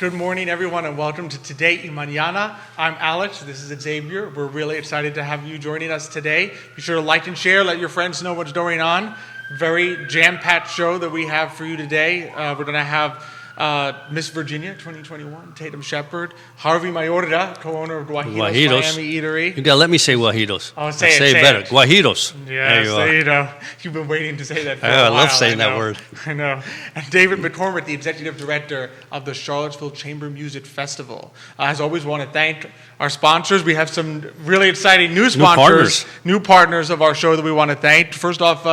Good morning, everyone, and welcome to Today y Mañana. I'm Alex. This is Xavier. We're really excited to have you joining us today. Be sure to like and share. Let your friends know what's going on. Very jam-packed show that we have for you today. We're going to have Miss Virginia 2021, Tatum Sheppard, Harvey Mayorga, co-owner of Guajiros Miami Eatery. You gotta let me say Guajiros. Oh, say it better. Guajiros. Yes, you've been waiting to say that for a while. I love saying that word. I know. And David McCormick, the executive director of the Charlottesville Chamber Music Festival. As always, want to thank our sponsors. We have some really exciting new sponsors, new partners of our show that we want to thank. First off,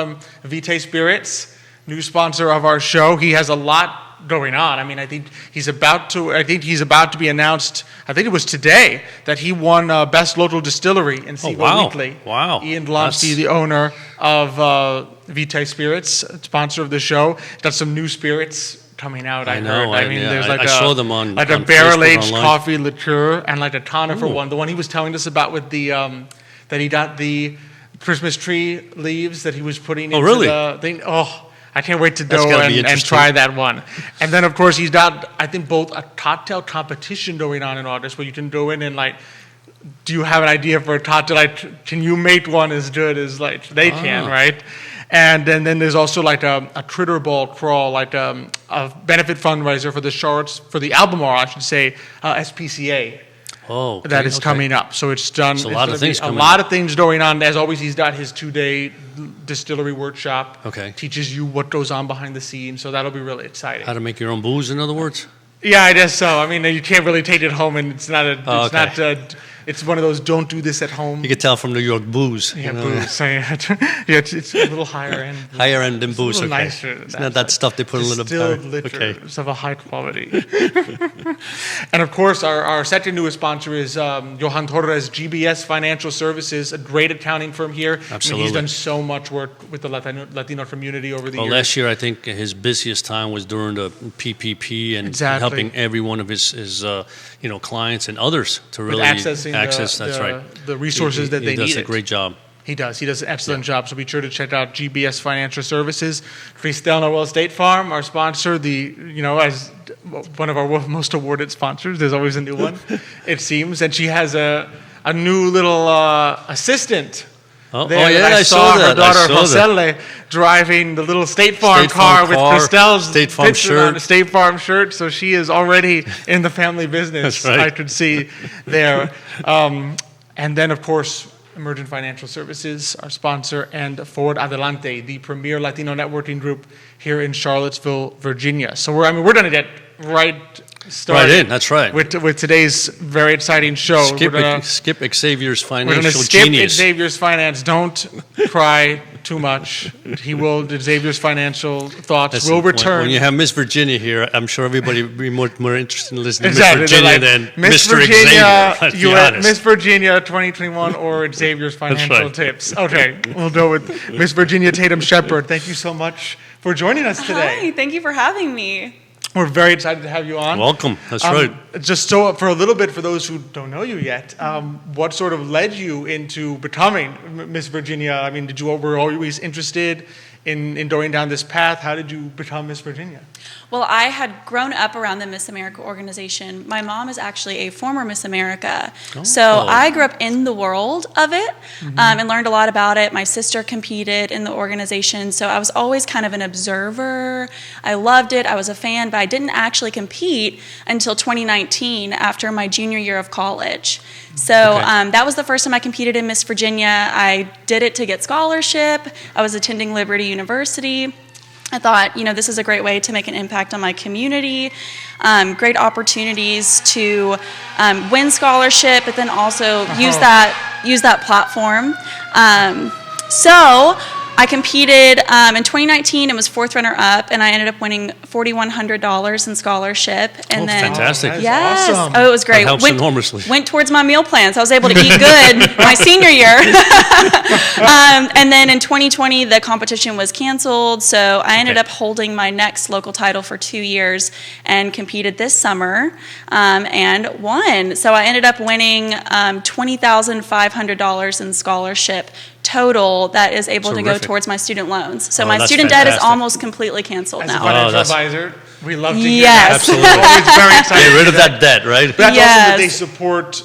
Vitae Spirits, new sponsor of our show. He has a lot going on. I mean, I think he's about to be announced. I think it was today that he won Best Local Distillery in CVille Weekly. Wow. Ian Blonsky, the owner of Vitae Spirits, sponsor of the show, got some new spirits coming out. I heard. I mean, there's like I saw them on like a barrel-aged coffee liqueur and like a conifer one. The one he was telling us about with the that he got the Christmas tree leaves that he was putting into the thing. Oh, I can't wait to go and try that one. And then, of course, he's got, I think, both a cocktail competition going on in August where you can go in and, like, do you have an idea for a cocktail? Like, can you make one as good as, like, they can, right? And then there's also, like, a critter ball crawl, like a benefit fundraiser for the Albemarle, I should say, SPCA. Oh, okay, that is coming up. So it's done. So a lot of things coming up. A lot of things going on. As always, he's got his 2-day distillery workshop. Okay. Teaches you what goes on behind the scenes. So that'll be really exciting. How to make your own booze, in other words? Yeah, I guess so. I mean, you can't really take it home, and it's not. It's one of those don't do this at home. You can tell from New York booze. Yeah, booze. It's a little higher end. Higher end than booze. It's a little okay. nicer. It's not that stuff they put a little distilled liquors of a high quality. And of course, our second newest sponsor is Johan Torres, GBS Financial Services, a great accounting firm here. Absolutely. I mean, he's done so much work with the Latino community over the years. Last year, I think his busiest time was during the PPP and helping every one of his clients and others to really access. That's right. The resources that they need. He does a great job. He does. He does an excellent job. So be sure to check out GBS Financial Services. Cristel, Noel State Farm, our sponsor, as one of our most awarded sponsors. There's always a new one, it seems. And she has a new little assistant. I saw her daughter Josele driving the little State Farm car with Cristel's State Farm shirt. State Farm shirt. So she is already in the family business. That's right. I could see there. And then, of course, Emergent Financial Services, our sponsor, and Ford Adelante, the premier Latino networking group here in Charlottesville, Virginia. So we're going to get right started. Right in, that's right. With today's very exciting show. Skip Xavier's financial We're going to skip genius. Xavier's finance. Don't cry too much. Xavier's financial thoughts will return. When you have Miss Virginia here, I'm sure everybody will be more interested in listening to Miss Virginia than Mr. Xavier. Miss Virginia 2021 or Xavier's financial tips. Okay, we'll go with Miss Virginia Tatum Sheppard. Thank you so much for joining us today. Hi, thank you for having me. We're very excited to have you on. Welcome. That's right. Just so for a little bit, for those who don't know you yet, what sort of led you into becoming Miss Virginia? I mean, were you always interested in going down this path? How did you become Miss Virginia? Well, I had grown up around the Miss America organization. My mom is actually a former Miss America. So I grew up in the world of it and learned a lot about it. My sister competed in the organization, so I was always kind of an observer. I loved it. I was a fan, but I didn't actually compete until 2019 after my junior year of college. So that was the first time I competed in Miss Virginia. I did it to get scholarship. I was attending Liberty University. I thought, this is a great way to make an impact on my community, great opportunities to win scholarship, but then also use that platform. So I competed in 2019 and was fourth runner-up, and I ended up winning $4,100 in scholarship. And then, fantastic. Yes. Awesome. Oh, it was great. That helps enormously. Went towards my meal plan, so I was able to eat good my senior year. And then in 2020, the competition was canceled, so I ended up holding my next local title for 2 years and competed this summer and won. So I ended up winning $20,500 in scholarship total that is able to go towards my student loans. So my student debt is almost completely canceled now. As a financial advisor, We love to hear Yes. that. Absolutely. Always very excited. Get rid of that debt, right? But that's also that they support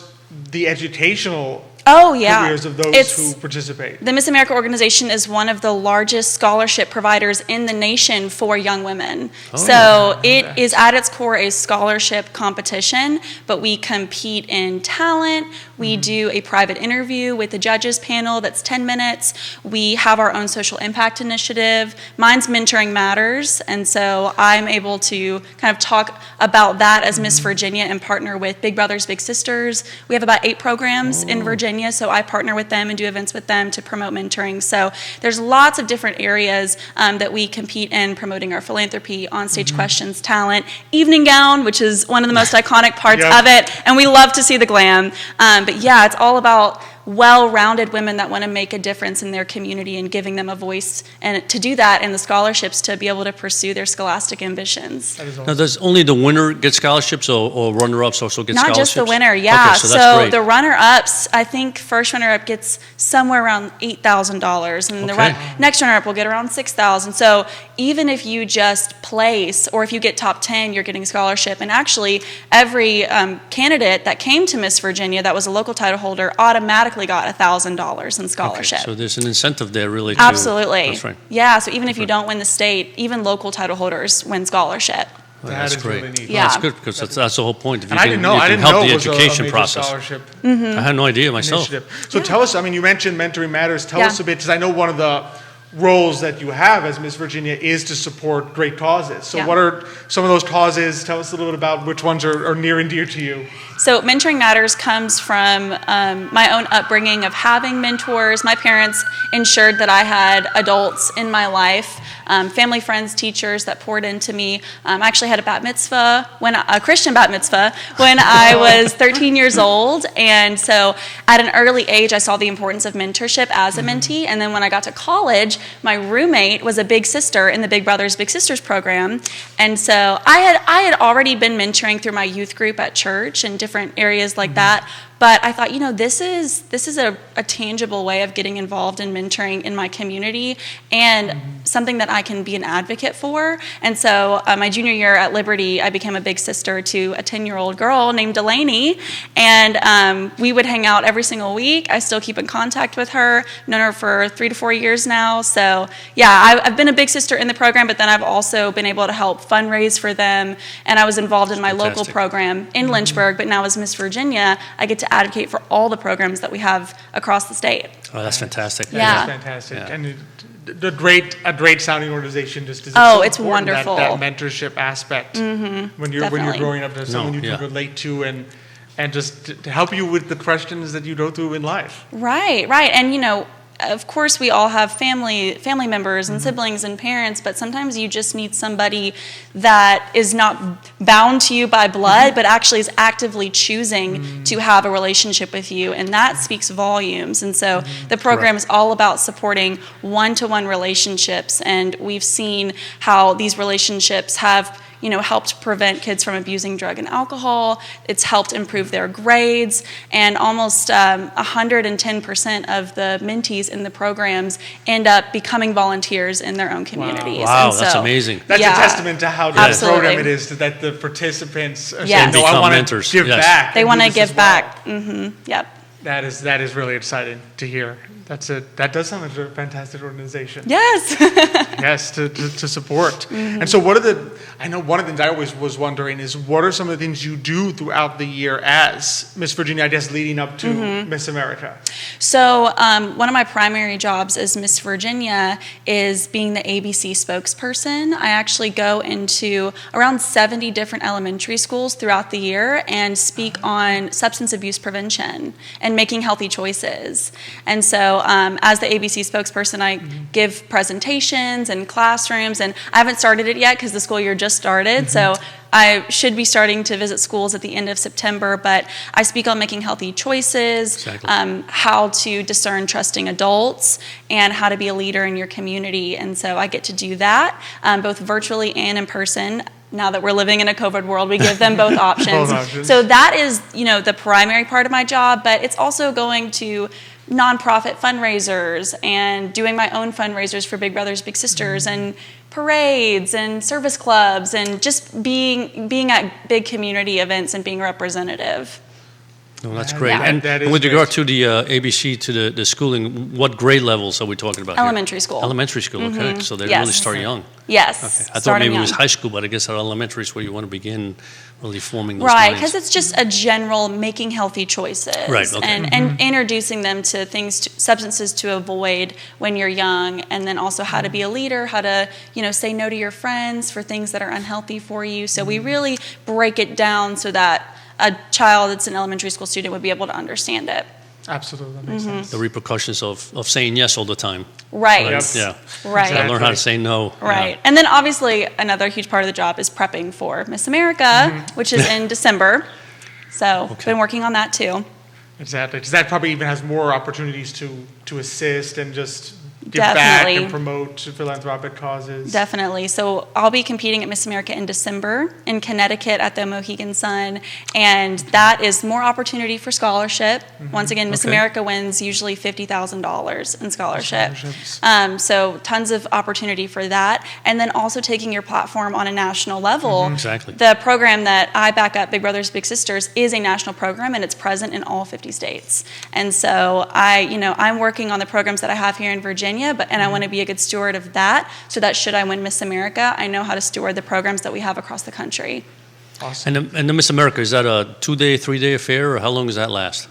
the educational careers of those who participate. The Miss America organization is one of the largest scholarship providers in the nation for young women. It is at its core a scholarship competition, but we compete in talent. We do a private interview with the judges panel that's 10 minutes. We have our own social impact initiative. Mine's Mentoring Matters, and so I'm able to kind of talk about that as Miss Virginia and partner with Big Brothers Big Sisters. We have about 8 programs in Virginia, so I partner with them and do events with them to promote mentoring. So there's lots of different areas that we compete in, promoting our philanthropy, onstage questions, talent, evening gown, which is one of the most iconic parts of it, and we love to see the glam. But yeah, it's all about well-rounded women that want to make a difference in their community and giving them a voice, and to do that and the scholarships to be able to pursue their scholastic ambitions. Awesome. Now, does only the winner get scholarships, or runner-ups also get scholarships? Not just the winner, yeah. Okay, so great. The runner-ups, I think first runner-up gets somewhere around $8,000, and the next runner-up will get around $6,000. So even if you just place, or if you get top 10, you're getting scholarship. And actually, every candidate that came to Miss Virginia that was a local title holder automatically got $1,000 in scholarship. Okay, so there's an incentive there, really. Absolutely. That's right. Yeah, so even if you don't win the state, even local title holders win scholarship. That's great. Really neat. Yeah. That's good, because that's the whole point. If you And I didn't know help it was the education a major process. scholarship I had no idea myself. initiative. So tell us, I mean, you mentioned Mentoring Matters. Tell us a bit, because I know one of the roles that you have as Miss Virginia is to support great causes. So what are some of those causes? Tell us a little bit about which ones are near and dear to you. So Mentoring Matters comes from my own upbringing of having mentors. My parents ensured that I had adults in my life, family, friends, teachers that poured into me. I actually had a bat mitzvah, a Christian bat mitzvah, when I was 13 years old. And so at an early age, I saw the importance of mentorship as a mentee. And then when I got to college, my roommate was a big sister in the Big Brothers Big Sisters program. And so I had already been mentoring through my youth group at church and different areas like that. But I thought, this is a tangible way of getting involved in mentoring in my community, and something that I can be an advocate for. And so my junior year at Liberty, I became a big sister to a 10-year-old girl named Delaney, and we would hang out every single week. I still keep in contact with her. I've known her for 3 to 4 years now. So yeah, I've been a big sister in the program, but then I've also been able to help fundraise for them, and I was involved in my local program in Lynchburg, but now as Miss Virginia, I get to advocate for all the programs that we have across the state. Oh, that's fantastic. Yeah. That's fantastic. Yeah. And a great sounding organization, just as it's wonderful. That mentorship aspect when you're growing up, to someone you can relate to and just to help you with the questions that you go through in life. Right. And of course, we all have family members and siblings and parents, but sometimes you just need somebody that is not bound to you by blood, but actually is actively choosing to have a relationship with you, and that speaks volumes. And so the program is all about supporting one-to-one relationships, and we've seen how these relationships have helped prevent kids from abusing drug and alcohol. It's helped improve their grades, and almost 110% of the mentees in the programs end up becoming volunteers in their own communities. Wow, that's amazing. That's a testament to how good a program it is, that the participants are saying, I want to give back. They want to give back. Yep. That is really exciting to hear. That does sound like a fantastic organization. Yes. Yes, to support. And so I know one of the things I always was wondering is, what are some of the things you do throughout the year as Miss Virginia, I guess, leading up to Miss America? So one of my primary jobs as Miss Virginia is being the ABC spokesperson. I actually go into around 70 different elementary schools throughout the year and speak on substance abuse prevention and making healthy choices. And so as the ABC spokesperson, I give presentations in classrooms, and I haven't started it yet because the school year just started, so I should be starting to visit schools at the end of September, but I speak on making healthy choices, how to discern trusting adults, and how to be a leader in your community. And so I get to do that, both virtually and in person. Now that we're living in a COVID world, we give them both options. So that is, the primary part of my job, but it's also going to nonprofit fundraisers and doing my own fundraisers for Big Brothers Big Sisters and parades and service clubs and just being at big community events and being representative. Oh, that's great. And with regard to the ABC, to the schooling, what grade levels are we talking about Elementary school. Elementary school, okay. So they really start young. Yes. Okay. I thought maybe it was high school, but I guess at elementary is where you want to begin really forming those Right, because it's just a general making healthy choices. Right, okay. And introducing them to things, substances to avoid when you're young, and then also how to be a leader, how to, say no to your friends for things that are unhealthy for you. So we really break it down so that a child that's an elementary school student would be able to understand it. Absolutely, that makes sense. The repercussions of saying yes all the time. Right. Yep. Yeah. Right. Exactly. Learn how to say no. Right. Yeah. And then obviously another huge part of the job is prepping for Miss America, which is in December. So been working on that too. Exactly. Because that probably even has more opportunities to assist and just give Definitely. back and promote philanthropic causes. Definitely. So I'll be competing at Miss America in December in Connecticut at the Mohegan Sun, and that is more opportunity for scholarship. Once again, Miss America wins usually $50,000 in scholarship. So tons of opportunity for that, and then also taking your platform on a national level. Exactly. The program that I back up, Big Brothers Big Sisters, is a national program, and it's present in all 50 states. And so I'm working on the programs that I have here in Virginia. And I want to be a good steward of that, so that should I win Miss America, I know how to steward the programs that we have across the country. Awesome. And the Miss America, is that a 2-day, 3-day affair, or how long does that last?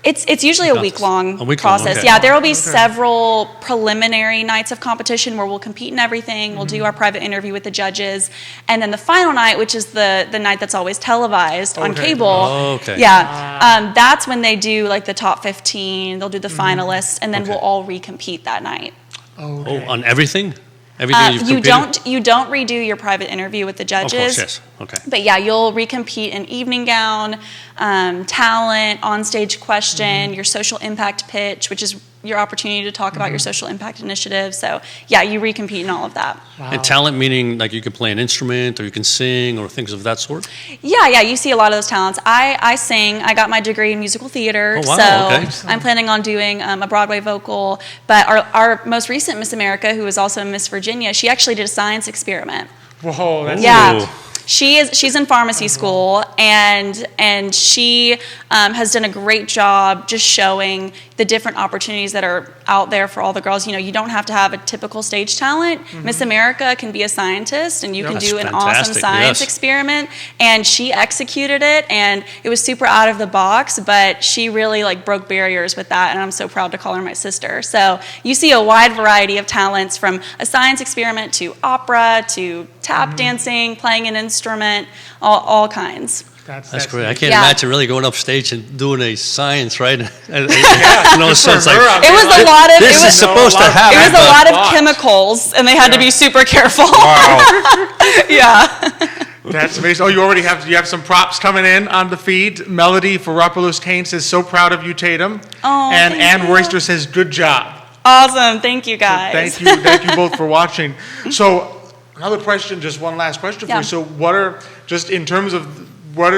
It's usually a week-long process. Okay. Yeah, there will be several preliminary nights of competition where we'll compete in everything. We'll do our private interview with the judges. And then the final night, which is the night that's always televised on cable. Oh, okay. Yeah, that's when they do like the top 15. They'll do the finalists, and then we'll all recompete that night. Oh, on everything? Everything you've competed? You don't redo your private interview with the judges. Of course, yes. Okay. But yeah, you'll recompete in evening gown, talent, onstage question, your social impact pitch, which is your opportunity to talk about your social impact initiative. So yeah, you recompete in all of that. Wow. And talent meaning like you can play an instrument or you can sing or things of that sort? Yeah, you see a lot of those talents. I sing. I got my degree in musical theater. Oh, wow, so I'm planning on doing a Broadway vocal. But our most recent Miss America, who is also Miss Virginia, she actually did a science experiment. Whoa, that's Yeah. She's in pharmacy school, and she has done a great job just showing the different opportunities that are out there for all the girls. You don't have to have a typical stage talent. Miss America can be a scientist, and you can do an awesome science experiment. And she executed it, and it was super out of the box, but she really broke barriers with that, and I'm so proud to call her my sister. So you see a wide variety of talents, from a science experiment to opera to tap dancing, playing an instrument, all kinds. That's great. I can't imagine really going up stage and doing a science, right? So it's like, it was a lot of. This is supposed to happen. It was a lot of chemicals, and they had to be super careful. Wow. Yeah. That's amazing. Oh, you have some props coming in on the feed. Melody Ferropoulos Kane says, "So proud of you, Tatum." Oh, and thank Ann you. Royster says, "Good job." Awesome. Thank you, guys. So thank you both for watching. So another question, just one last question for you. So what are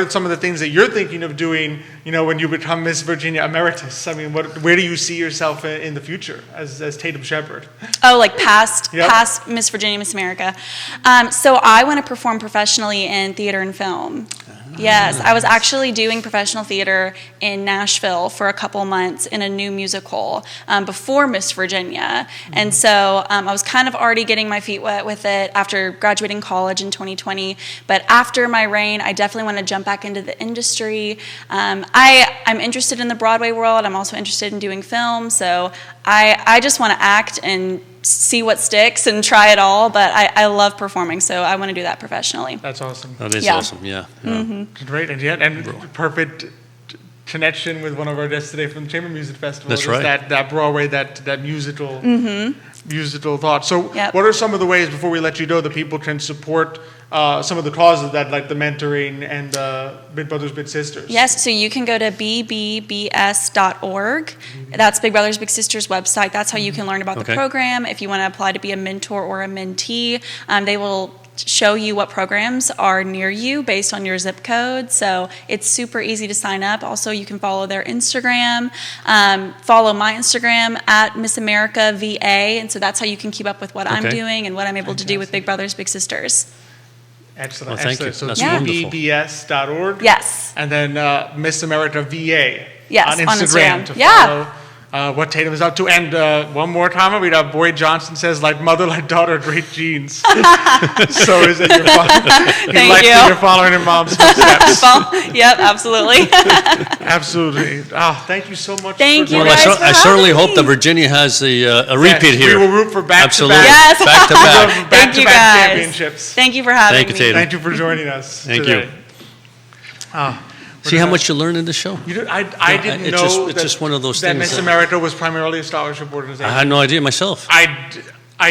some of the things that you're thinking of doing, when you become Miss Virginia Emeritus? I mean, where do you see yourself in the future as Tatum Sheppard? Oh, like past Miss Virginia, Miss America. So I want to perform professionally in theater and film. Yes, I was actually doing professional theater in Nashville for a couple months in a new musical before Miss Virginia. And so I was kind of already getting my feet wet with it after graduating college in 2020. But after my reign, I definitely want to jump back into the industry. I'm interested in the Broadway world. I'm also interested in doing film. So I just want to act and see what sticks and try it all, but I love performing, so I want to do that professionally. That's awesome. That is awesome, yeah. Great, and perfect connection with one of our guests today from the Chamber Music Festival. That's right. That Broadway, that musical thought. So what are some of the ways, before we let you go, that people can support some of the causes that, like the mentoring and Big Brothers Big Sisters? Yes, so you can go to bbbs.org. That's Big Brothers Big Sisters website. That's how you can learn about the program. If you want to apply to be a mentor or a mentee, they will show you what programs are near you based on your zip code. So it's super easy to sign up. Also, you can follow their Instagram, follow my Instagram at Miss America VA. And so that's how you can keep up with what I'm doing and what I'm able to do with Big Brothers Big Sisters. Excellent. Well, thank excellent. you. So That's wonderful. BBBS.org. Yes. And then Miss America VA. Yes, on Instagram. To yeah. follow what Tatum is up to. And one more time, I'll read out Boyd Johnson says, like mother, like daughter, great genes. So is it you're following in mom's footsteps. Yep, absolutely. Absolutely. Oh, thank you so much. Thank you Well, guys for I certainly having hope that me. Virginia has a repeat here. We will root for back-to-back. Yes. Back to back. Thank you Back-to-back guys. championships. Thank you for having Thank you, me. Tatum. Thank you for joining us Thank today. you. See how much you learned in the show? I didn't know it's just one of those that things Miss America was primarily a scholarship organization. I had no idea myself. I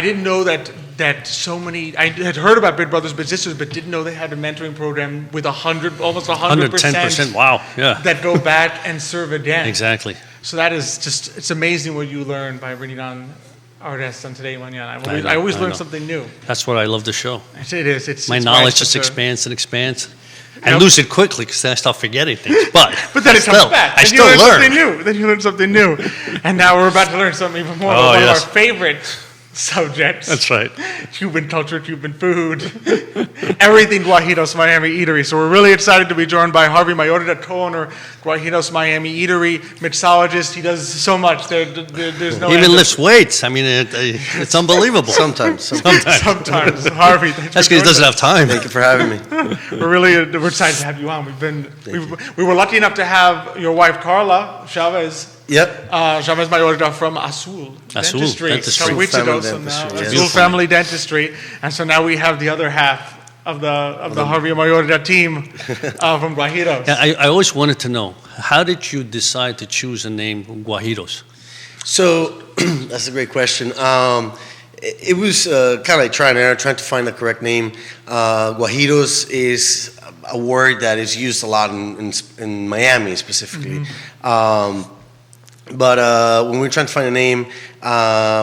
didn't know that so many. I had heard about Big Brothers Big Sisters, but didn't know they had a mentoring program with almost 100%. 110%. Wow. Yeah. That go back and serve again. Exactly. So that is just, it's amazing what you learn by bringing on our guests on Today Mañana. I always learn something new. That's what I love the show. It is. My knowledge just expands and expands. I Yep. lose it quickly because then I start forgetting things. But then it comes back. I Then still you learn learn. something new. Then you learn something new. And now we're about to learn something even more. Oh, One yes. of our favorite subjects. That's right. Cuban culture, Cuban food, everything Guajiros Miami Eatery. So we're really excited to be joined by Harvey Mayorga, co-owner Guajiros Miami Eatery, mixologist. He does so much. There's no He even end. lifts weights. I mean, it's unbelievable. Sometimes. Sometimes. Harvey, thanks That's for because he doesn't joining have time. Thank you for having me. us. We're excited to have you on. We were lucky enough to have your wife Carla Chavez. Yep. Chavez Mayorga from Azul Dentistry. Dentistry. A couple weeks Family ago, so now Dentistry, Azul yes. Family Dentistry, and so now we have the other half of the Harvey Mayorga team from Guajiros. Yeah, I always wanted to know, how did you decide to choose the name Guajiros? So that's a great question. It was kind of like trial and error, trying to find the correct name. Guajiros is a word that is used a lot in Miami specifically. But when we were trying to find a name,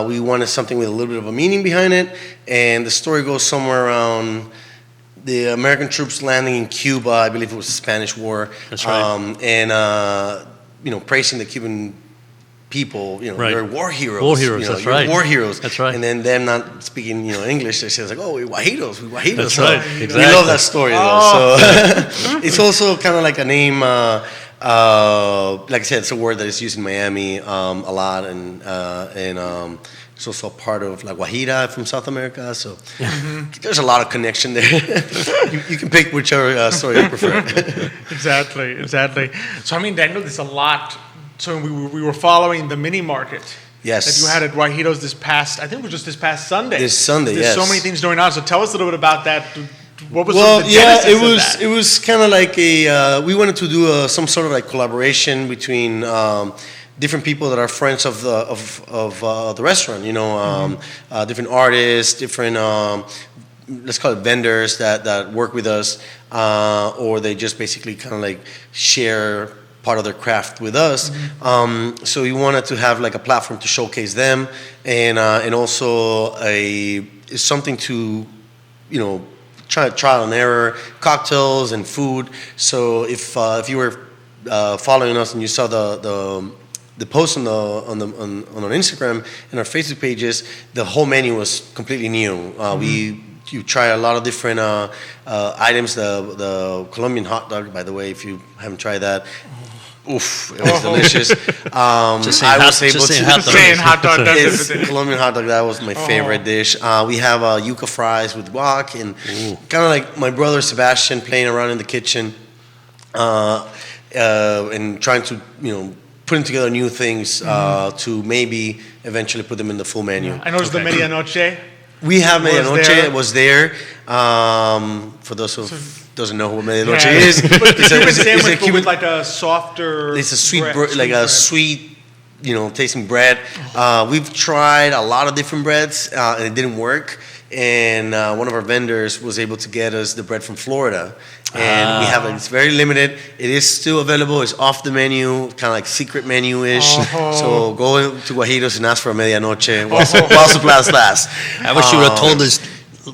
we wanted something with a little bit of a meaning behind it. And the story goes somewhere around the American troops landing in Cuba. I believe it was the Spanish War. That's right. And praising the Cuban people. Right. They're war heroes. War heroes, that's you're right. War heroes. That's right. And then them not speaking, English, they say like, "Oh, we Guajiros, we Guajiros." That's So right. We Exactly. love that story though. So it's also kind of like a name. Like I said, it's a word that is used in Miami a lot, and it's also a part of La Guajira from South America. So there's a lot of connection there. you can pick whichever story you prefer. Exactly. So I know there's a lot. So we were following the mini market. Yes. That you had at Guajiros this past Sunday. This Sunday, There's yes. so many things going on. So tell us a little bit about that. What was Well, the yeah, genesis of that? it was kind of like we wanted to do some sort of like collaboration between different people that are friends of the restaurant. Different artists, different let's call it vendors that work with us, or they just basically kind of like share part of their craft with us. So we wanted to have like a platform to showcase them, and also something to try trial and error, cocktails and food. So if you were following us and you saw the post on our Instagram and our Facebook pages, the whole menu was completely new. You try a lot of different items. The Colombian hot dog, by the way, if you haven't tried that. Oof, it was delicious. Just saying hot dog does everything. Colombian hot dog, that was my favorite dish. We have yuca fries with guac, and kind of like my brother Sebastian playing around in the kitchen and trying to, putting together new things to maybe eventually put them in the full menu. I know it's the Medianoche. We have Medianoche. there. It was there. For those who doesn't know what Medianoche is, But it's a Cuban sandwich, but Cuban, with like a softer. it's a sweet, bread, like a bread. sweet, tasting bread. We've tried a lot of different breads, and it didn't work. And one of our vendors was able to get us the bread from Florida, and we have it's very limited. It is still available. It's off the menu, kind of like secret menu-ish. So go to Guajiros and ask for a Medianoche while supplies last. I wish you would have told us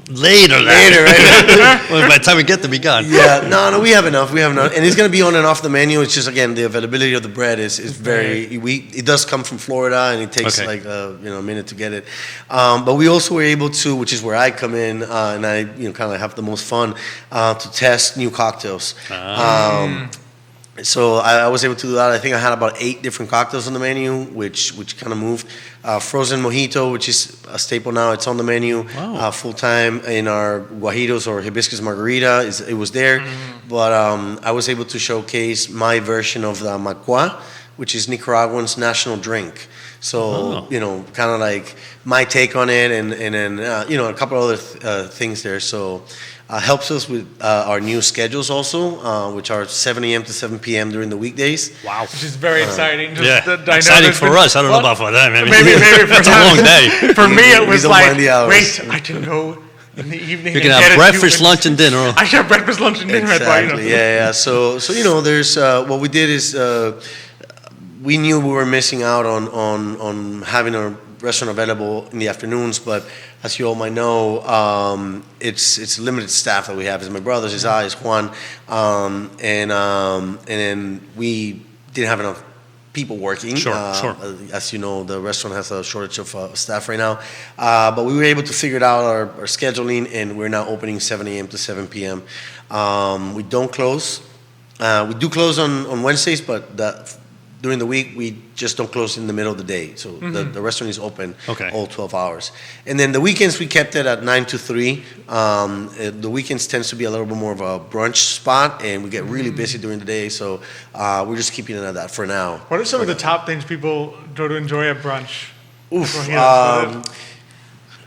Later, right? Well, by the time we get them, be gone. Yeah, no, we have enough. And it's going to be on and off the menu. It's just, again, the availability of the bread is very. It does come from Florida, and it takes a minute to get it. But we also were able to, which is where I come in, and I kind of have the most fun, to test new cocktails. So I was able to do that. I think I had about 8 different cocktails on the menu, which kind of moved. Frozen mojito, which is a staple now. It's on the menu full time in our Guajiros or hibiscus margarita. It was there, but I was able to showcase my version of the macua, which is Nicaraguan's national drink. So kind of like my take on it, and then a couple other things there. So. Helps us with our new schedules also, which are 7 a.m. to 7 p.m. during the weekdays. Wow. Which is very exciting. Exciting for us. I don't know about for them. Maybe for it's a long day. For me, it was like, wait, I can go in the evening. You can have breakfast, lunch, and dinner. I can have breakfast, lunch, and dinner. Exactly. Yeah. So there's what we did is we knew we were missing out on having a restaurant available in the afternoons, but as you all might know, it's limited staff that we have. It's my brothers, it's I, it's Juan, and then we didn't have enough people working. Sure. As you know, the restaurant has a shortage of staff right now, but we were able to figure it out our scheduling, and we're now opening 7 a.m. to 7 p.m. We don't close. We do close on Wednesdays, but during the week, we just don't close in the middle of the day. So the restaurant is open all 12 hours. And then the weekends, we kept it at 9 to 3. The weekends tends to be a little bit more of a brunch spot, and we get really busy during the day. So we're just keeping it at that for now. What are some of the top things people go to enjoy at brunch?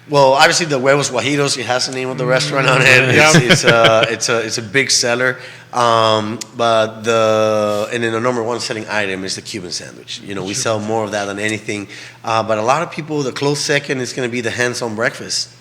Well, obviously the Huevos Guajiros, it has the name of the restaurant on it. It's a big seller. But and then the number one selling item is the Cuban sandwich. We sell more of that than anything. But a lot of people, the close second is going to be the hands-on breakfast.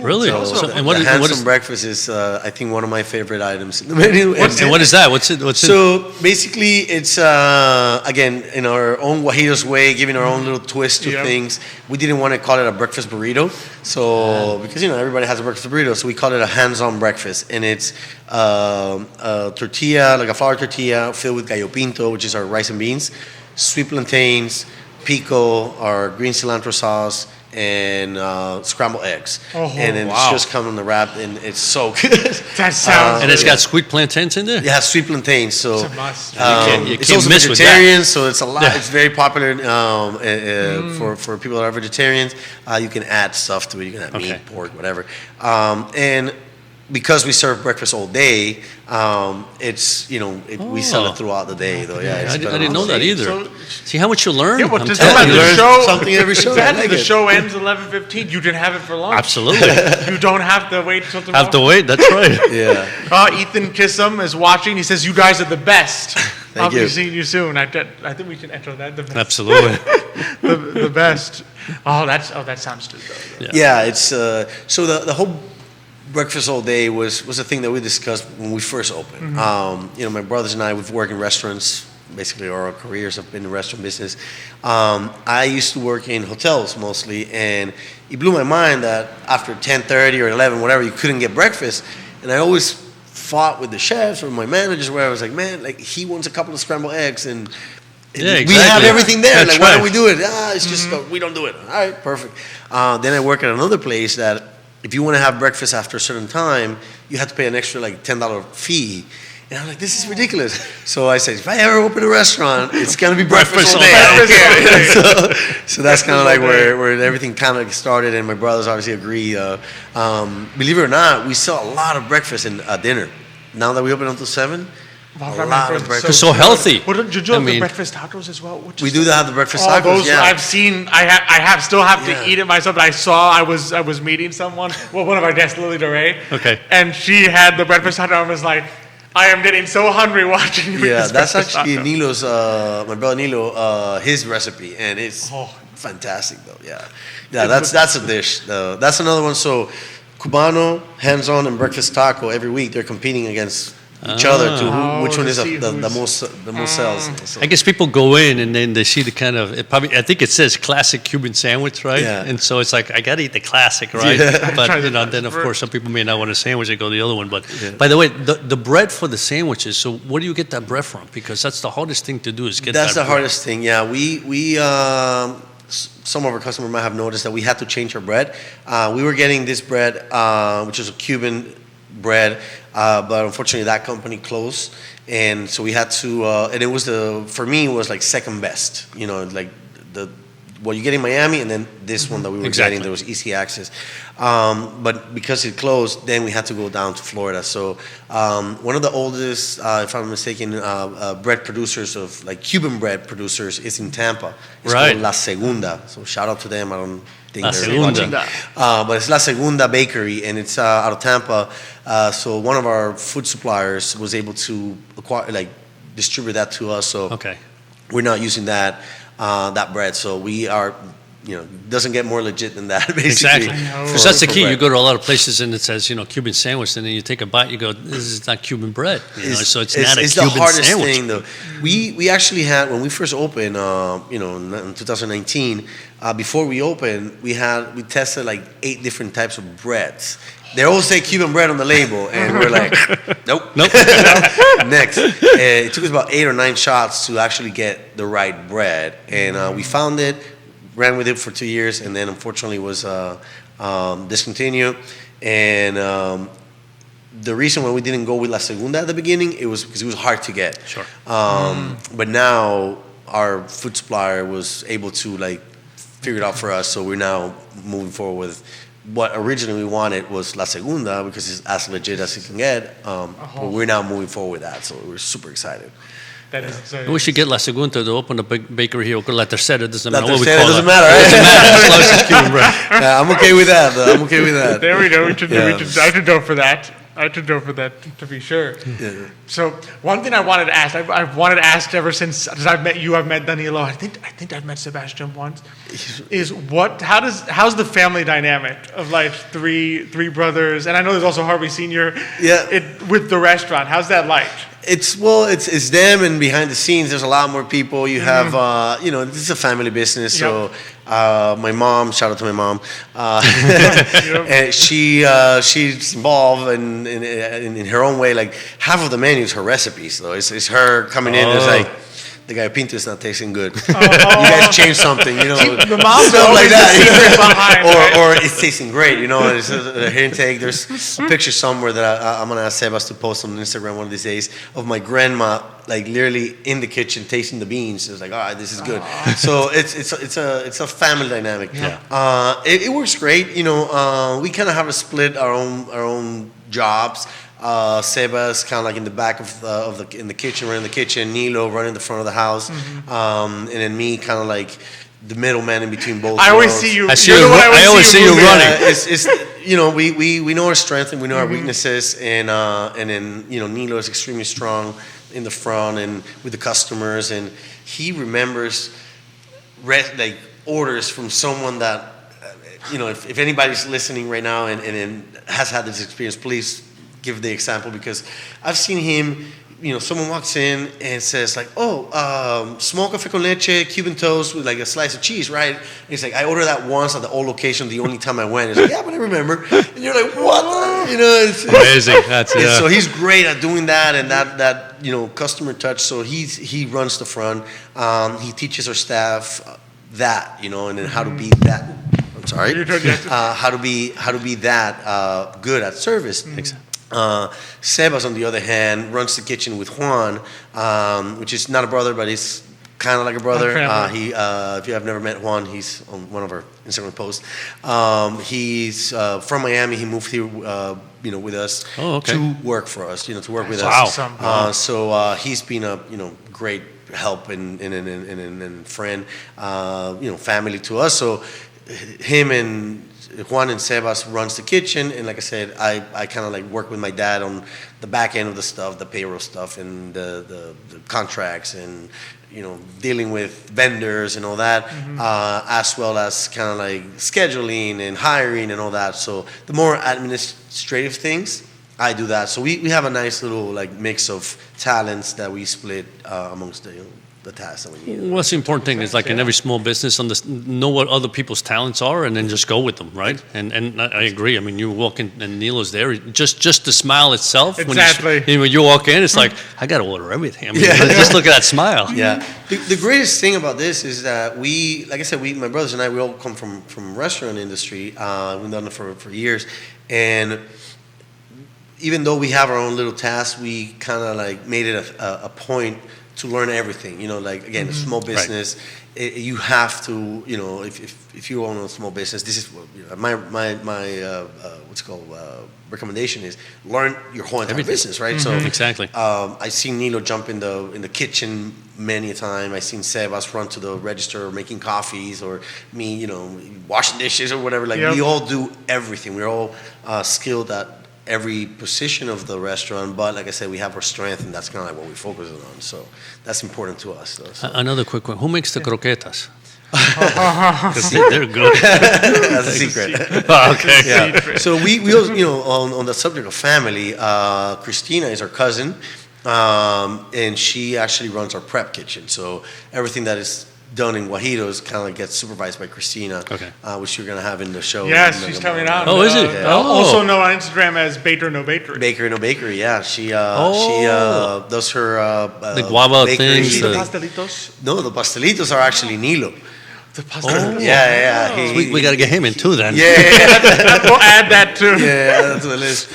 Really? The hands-on breakfast is, I think, one of my favorite items in the menu. And what is that? What's it? So basically, it's again in our own Guajiros way, giving our own little twist to things. We didn't want to call it a breakfast burrito, so because everybody has a breakfast burrito, so we call it a hands-on breakfast, and it's a tortilla, like a flour tortilla, filled with gallo pinto, which is our rice and beans, sweet plantains, pico, our green cilantro sauce, and scrambled eggs. And then it's just come on the wrap, and it's so good. That sounds and it's got sweet plantains in there? Yeah, sweet plantains. So it's a must. It's also vegetarian, so it's a lot. It's very popular for people that are vegetarians. You can add stuff to it. You can add meat, pork, whatever. And because we serve breakfast all day, it's we sell it throughout the day though. Yeah, I didn't know that either. See how much you learn. Yeah, I'm telling you, the show something every show. Exactly, the show ends 11:15. You can have it for lunch. Absolutely. You don't have to wait until tomorrow. Have to wait. That's right. Yeah. Ethan Kissam is watching. He says you guys are the best. I'll be you. seeing you soon. I think we can echo that. The best. Absolutely. the best. That sounds good though. Yeah, it's so the whole breakfast all day was a thing that we discussed when we first opened. My brothers and I, we've worked in restaurants. Basically, our careers have been in the restaurant business. I used to work in hotels mostly, and it blew my mind that after 10:30 or 11, whatever, you couldn't get breakfast. And I always fought with the chefs or my managers where I was like, man, like he wants a couple of scrambled eggs, and we have everything there. That's why don't we do it? It's just we don't do it. All right, perfect. Then I work at another place that if you want to have breakfast after a certain time, you have to pay an extra like $10 fee. And I'm like, this is ridiculous. So I said, if I ever open a restaurant, it's going to be breakfast all day. I don't care. So that's kind of like where everything kind of started, and my brothers obviously agree. Believe it or not, we sell a lot of breakfast and dinner. Now that we open until 7, a lot of breakfast. So healthy. Did you have the breakfast tacos as well? We do have the breakfast tacos. Those I've seen. I still have to eat it myself. But I was meeting someone. Well, one of our guests, Lily DeRay. Okay. And she had the breakfast taco. I was like, I am getting so hungry watching you. Yeah, that's actually Nilo's, my brother Nilo, his recipe, and it's fantastic though. Yeah. That's a dish. That's another one. So, Cubano, hands-on, and breakfast taco every week. They're competing against each other to which one is the most sales. So. I guess people go in and then they see the kind of I think it says classic Cuban sandwich, right? Yeah. And so it's like I gotta eat the classic, right? Yeah. But then of course some people may not want a sandwich; they go the other one. But by the way, the bread for the sandwiches. So where do you get that bread from? Because that's the hardest thing to do is get. That's that the bread. hardest thing. Yeah, we some of our customers might have noticed that we had to change our bread. We were getting this bread, which is a Cuban bread, but unfortunately that company closed, and so we had to. And it was for me it was like second best. Like what you get in Miami, and then this one that we were getting, there was easy access. But because it closed, then we had to go down to Florida. So one of the oldest, if I'm mistaken, bread producers of like Cuban bread producers is in Tampa. It's called La Segunda. So shout out to them. I don't think they're watching. But it's La Segunda Bakery, and it's out of Tampa. So one of our food suppliers was able to distribute that to us. So we're not using that bread. So we are, doesn't get more legit than that, basically. Exactly. Because that's the key. Bread. You go to a lot of places and it says, Cuban sandwich, and then you take a bite, you go, this is not Cuban bread. So it's not a Cuban sandwich. It's the hardest thing, though. We actually had, when we first opened, in 2019, before we opened, we tested like 8 different types of breads. They all say Cuban bread on the label, and we're like, nope. Next. It took us about 8 or 9 shots to actually get the right bread, and we found it, ran with it for 2 years, and then unfortunately was discontinued. And the reason why we didn't go with La Segunda at the beginning, it was because it was hard to get. Sure. But now our food supplier was able to figure it out for us, so we're now moving forward with what originally we wanted was La Segunda because it's as legit as it can get. But we're now moving forward with that, so we're super excited. That is exciting. We should get La Segunda to open a big bakery here. La Tercera, it doesn't matter what we call it. Doesn't matter, right? It doesn't matter. Yeah, I'm okay with that. There we go. I should go for that. To be sure. Yeah. So one thing I wanted to ask, I've wanted to ask ever since I've met you, I've met Danilo, I think I've met Sebastian once, is how's the family dynamic of three brothers, and I know there's also Harvey Sr. With the restaurant. How's that like? It's them, and behind the scenes there's a lot more people. You have this is a family business, so my mom, shout out to my mom, and she's involved in her own way. Like half of the menu is her recipes, though. It's her coming in. It's like, the gallo pinto is not tasting good. You guys change something, The mom's stuff like that, behind, or it's tasting great, It's a hair intake. There's a picture somewhere that I'm gonna ask Sebas to post on Instagram one of these days of my grandma, literally in the kitchen tasting the beans. It's like, all right, this is good. So it's a family dynamic. Yeah. It works great. We kind of have to split our own jobs. Seba's kind of like in the back in the kitchen, running the kitchen. Nilo running the front of the house, and then me kind of like the middleman in between both. I always see you. I always see you running. It's we know our strengths and we know our weaknesses, and then Nilo is extremely strong in the front and with the customers, and he remembers orders from someone that if anybody's listening right now and has had this experience, please give the example, because I've seen him, someone walks in and says smoked café con leche, Cuban toast with a slice of cheese, right? And he's like, I ordered that once at the old location, the only time I went. He's like, yeah, but I remember. And you're like, what? It's amazing. So he's great at doing that, and that customer touch. So he runs the front. He teaches our staff that, and then how to be that. I'm sorry. How to be that good at service. Exactly. Sebas, on the other hand, runs the kitchen with Juan, which is not a brother, but he's kind of like a brother. If you have never met Juan, he's on one of our Instagram posts. He's from Miami. He moved here, with us to work for us, to work with us. Wow. So he's been a great help and friend, family to us. So him and Juan and Sebas runs the kitchen, and like I said, I kind of work with my dad on the back end of the stuff, the payroll stuff, and the contracts, and dealing with vendors and all that, as well as kind of scheduling and hiring and all that. So the more administrative things, I do that. So we have a nice little like mix of talents that we split amongst the tasks that we need. What's the important thing is like in every small business, know what other people's talents are, and then just go with them, right? And I agree. I mean, you walk in and Nilo's there. Just the smile itself. Exactly. When you walk in, it's like I got to order everything. I mean, just look at that smile. Yeah. The greatest thing about this is that we, like I said, my brothers and I, we all come from restaurant industry. We've done it for years, and even though we have our own little tasks, we kind of like made it a point to learn everything. Like again, a small business, you have to, if you own a small business, this is my what's called recommendation is learn your whole entire business, right? So exactly. I seen Nilo jump in the kitchen many a time. I seen Sebas run to the register making coffees, or me, washing dishes or whatever. Like we all do everything. We're all skilled at every position of the restaurant, but like I said, we have our strength, and that's kind of like what we focus on. So that's important to us. So. Another quick one: who makes the croquetas? Because they're good. That's a secret. Oh, okay. Yeah. So we also, on the subject of family, Christina is our cousin, and she actually runs our prep kitchen. So everything that is done in Guajiros kind of gets supervised by Christina, which you're going to have in the show. Yes, she's coming out. Oh, is it? Yeah. Also known on Instagram as Baker No Bakery. Baker No Bakery, yeah. She does her the guava things. The pastelitos? No, the pastelitos are actually Nilo. The pastelitos. Oh, yeah. We got to get him in too then. Yeah. We'll add that too. Yeah, that's what it is.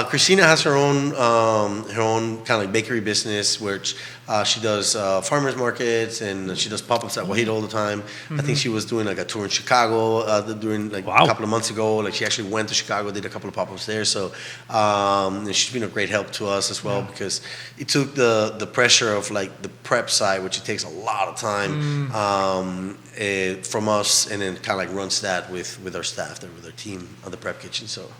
Christina has her own kind of like bakery business, which she does farmers markets, and she does pop-ups at Guajiro all the time. I think she was doing like a tour in Chicago during like a couple of months ago. Like she actually went to Chicago, did a couple of pop-ups there. So and she's been a great help to us as well, because it took the pressure of like the prep side, which it takes a lot of time from us, and then kind of like runs that with our staff there, with our team on the prep kitchen. So.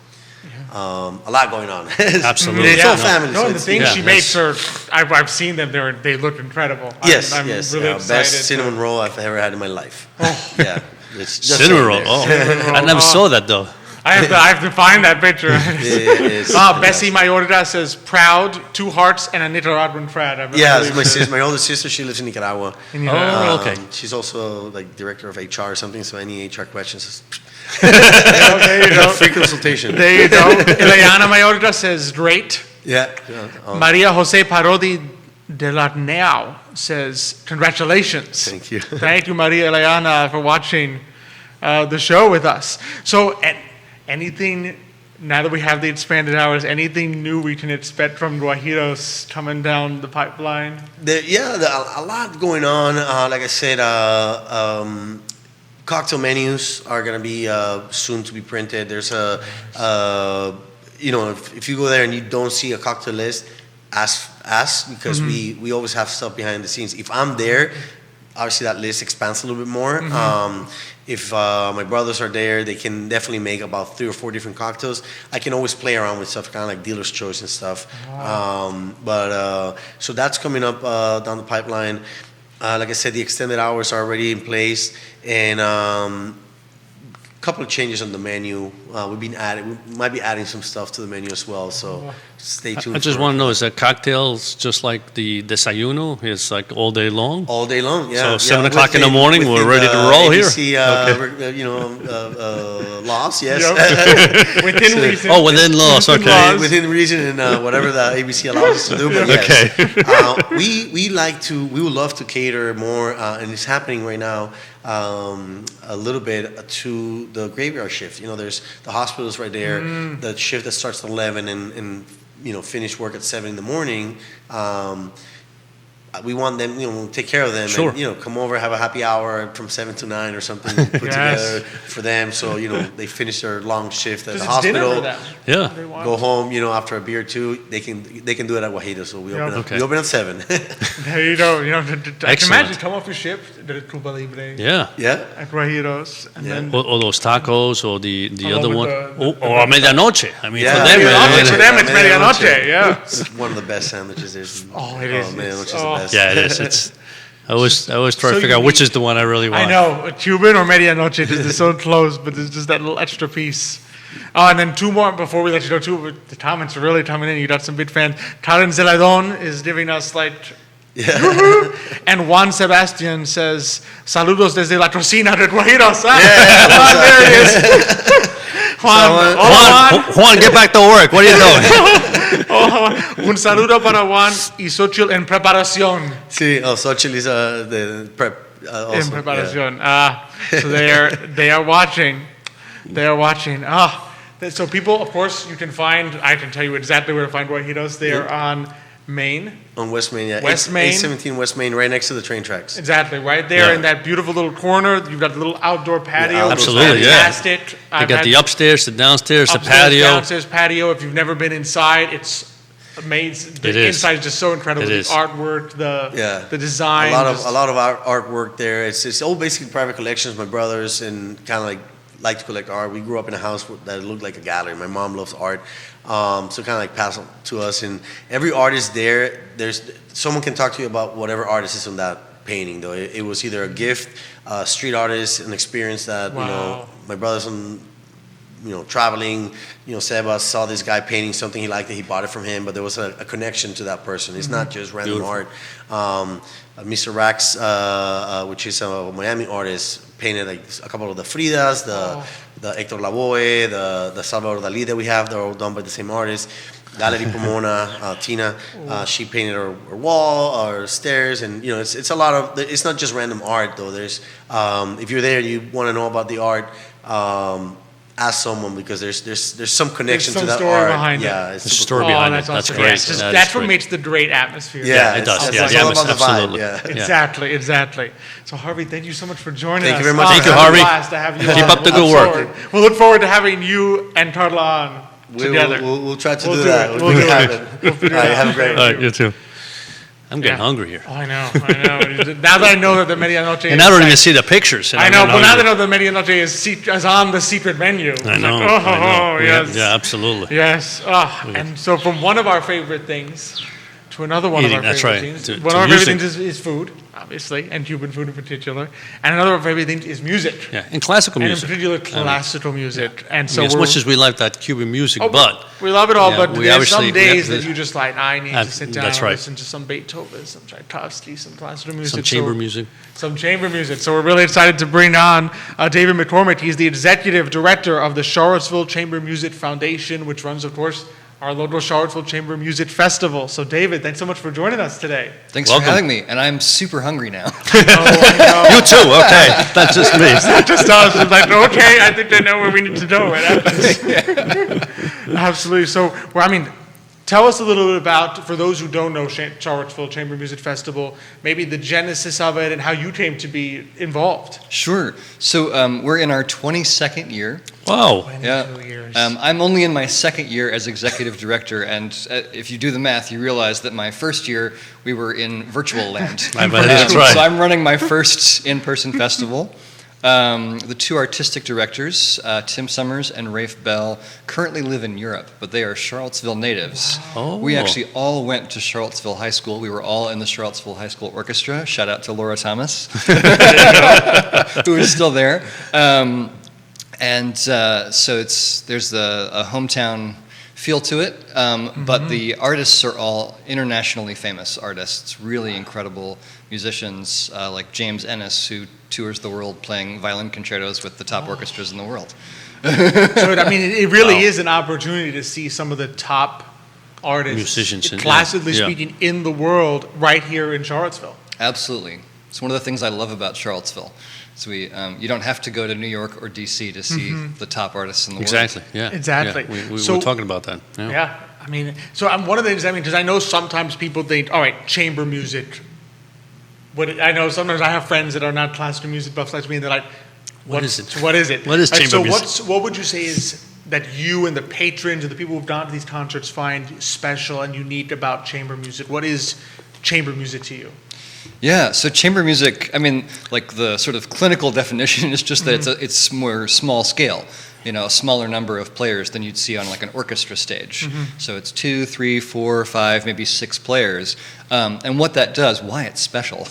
A lot going on. Absolutely. It's all family. No, the things she makes are, I've seen them. They look incredible. Yes, I'm yes. really excited. Best cinnamon roll I've ever had in my life. Oh. Yeah. It's just cinnamon roll. I never saw that though. I have to find that picture. Bessie Mayorga says, proud, 2 hearts, and a Nicaraguan friend. Yeah, my older sister, she lives in Nicaragua. Okay. She's also like director of HR or something, so any HR questions, there you go. Free consultation. There you go. Ileana Mayorga says, great. Yeah. Maria Jose Parodi de Larneau says, congratulations. Thank you. Thank you, Maria Ileana, for watching the show with us. So, anything, now that we have the expanded hours, anything new we can expect from Guajiros coming down the pipeline? A lot going on. Like I said, cocktail menus are going to be soon to be printed. There's if you go there and you don't see a cocktail list, ask because we always have stuff behind the scenes. If I'm there, obviously that list expands a little bit more. If my brothers are there, they can definitely make about 3 or 4 different cocktails. I can always play around with stuff, kind of like dealer's choice and stuff. Wow. So that's coming up down the pipeline. Like I said, the extended hours are already in place, and a couple of changes on the menu. We might be adding some stuff to the menu as well. So stay tuned. I just want to know, is that cocktails just like the desayuno? It's like all day long? All day long, yeah. So 7 o'clock in the morning, we're ready to roll ABC, here. laws, yes. Yep. Within reason. Oh, within laws, okay. Within reason and whatever the ABC allows us to do. But yes. Okay. We would love to cater more, and it's happening right now, a little bit to the graveyard shift. There's the hospitals right there, the shift that starts at 11 and finish work at 7 in the morning. We want them, take care of them, sure. And come over, have a happy hour from 7 to 9 or something put together for them. So they finish their long shift at the hospital. Yeah. Go home, after a beer or two. They can do it at Guajiro. So we open at 7. There you go. I can imagine come off your shift, the Cuba Libre. Yeah. At Guajiros, and then or those tacos, or the other one, or medianoche. I mean, for them it's medianoche. Yeah. It's one of the best sandwiches there's. Oh, it is. Medianoche is the best. Yeah, it is. I always try to figure out which is the one I really want. I know, a Cuban or medianoche is so close, but there's just that little extra piece. Oh, and then two more before we let you go. The comments are really coming in. You got some big fans. Karen Zeladon is giving us like. Yeah. And Juan Sebastian says, "Saludos desde la cocina de Guajiros." There it is. Juan, get back to work. What are you doing? Un saludo para Juan y Xochitl en preparación. Sí, Xochitl is the prep. Also, en preparación. Yeah. So they are watching. They are watching. So people, of course, you can find. I can tell you exactly where to find Guajiros. They are on Main. On West Main, yeah. West Main. 817 West Main, right next to the train tracks. Exactly, right there in that beautiful little corner. You've got the little outdoor patio. Absolutely, fantastic. You got the upstairs, the downstairs, the patio. Downstairs patio. If you've never been inside, it's amazing. The inside is just so incredible. The artwork, the design. A lot of artwork there. It's all basically private collections. My brothers and kind of like to collect art. We grew up in a house that looked like a gallery. My mom loves art. So kind of like pass it to us, and every artist there's someone can talk to you about whatever artist is on that painting. Though it was either a gift, street artist, an experience that my brothers on traveling. Seba saw this guy painting something he liked, and he bought it from him. But there was a connection to that person. It's not just random art. Mr. Rax, which is a Miami artist, painted like a couple of the Fridas, the Hector Lavoe, the Salvador Dali that we have. They're all done by the same artist. Galerie Pomona, Tina, she painted her wall, our stairs, and it's a lot of. It's not just random art though. There's if you're there and you want to know about the art. Ask someone because there's some connection to that story art. Behind There's a story behind it. That's great. That's what makes the great atmosphere. Yeah, it does. It's all about the vibe. Yeah. Exactly. So Harvey, thank you so much for joining us. Thank you very much. Thank you, Harvey. Glad to have you Keep up the good work. We'll look forward to having you and Carla on together. We'll try to do that. We'll do it. We'll figure it out. Have a great All right, you too. I'm getting hungry here. Oh, I know. Now that I know that the Medianoche and I don't even see the pictures. I know, but now that I know the Medianoche is on the secret menu. I know. Yes. Yeah, absolutely. Yes. And so from one of our favorite things to another one Eating, of our that's favorite right. things. To One of our music. favorite things is food, obviously, and Cuban food in particular. And another of our favorite things is music. Yeah, and classical And music. in particular, classical music. And So so as much as we like that Cuban music, but we love it all, yeah, but we there's some obviously- days we that have you just like, I need to sit down that's and right. listen to some Beethoven, some Tchaikovsky, some classical music. some chamber So- music. Some chamber music. So we're really excited to bring on David McCormick. He's the executive director of the Charlottesville Chamber Music Foundation, which runs, of course, our local Charlottesville Chamber Music Festival. So David, thanks so much for joining us today. Thanks Welcome. for having me, and I'm super hungry now. You too. Okay, that's just me. Just us. It's like, okay, I think they know where we need to go. It happens. Absolutely. So, tell us a little bit about, for those who don't know Charlottesville Chamber Music Festival, maybe the genesis of it and how you came to be involved. Sure. So we're in our 22nd year. Wow. 22 years. I'm only in my second year as executive director, and if you do the math, you realize that my first year we were in virtual land. That's right. So I'm running my first in-person festival. The two artistic directors, Tim Summers and Rafe Bell, currently live in Europe, but they are Charlottesville natives. Wow. We actually all went to Charlottesville High School. We were all in the Charlottesville High School Orchestra. Shout out to Laura Thomas, who is still there. So there's a hometown feel to it, but the artists are all internationally famous artists, really incredible musicians like James Ennis, who tours the world playing violin concertos with the top orchestras in the world. So, it really is an opportunity to see some of the top artists, Musicians, classically speaking, in the world right here in Charlottesville. Absolutely. It's one of the things I love about Charlottesville. So you don't have to go to New York or D.C. to see the top artists in the world. Exactly. Yeah. Exactly. Yeah. We So- were talking about that. Yeah. So I'm one of the things, because I know sometimes people think, all right, chamber music. I know sometimes I have friends that are not classical music buffs like me, and they're like, What is it? What is it? What is chamber music? So what would you say is that you and the patrons and the people who've gone to these concerts find special and unique about chamber music? What is chamber music to you? Yeah, so chamber music, I mean, like the sort of clinical definition is just that it's more small scale, a smaller number of players than you'd see on like an orchestra stage. So it's 2, 3, 4, 5, maybe 6 players. And what that does, why it's special,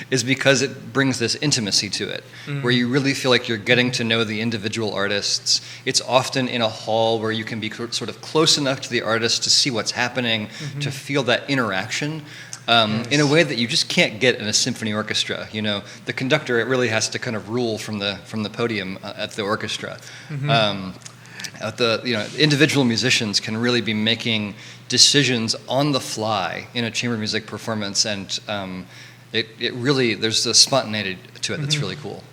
is because it brings this intimacy to it, where you really feel like you're getting to know the individual artists. It's often in a hall where you can be sort of close enough to the artist to see what's happening, to feel that interaction. In a way that you just can't get in a symphony orchestra. The conductor, it really has to kind of rule from the podium at the orchestra. Individual musicians can really be making decisions on the fly in a chamber music performance, and it really, there's a spontaneity to it that's really cool.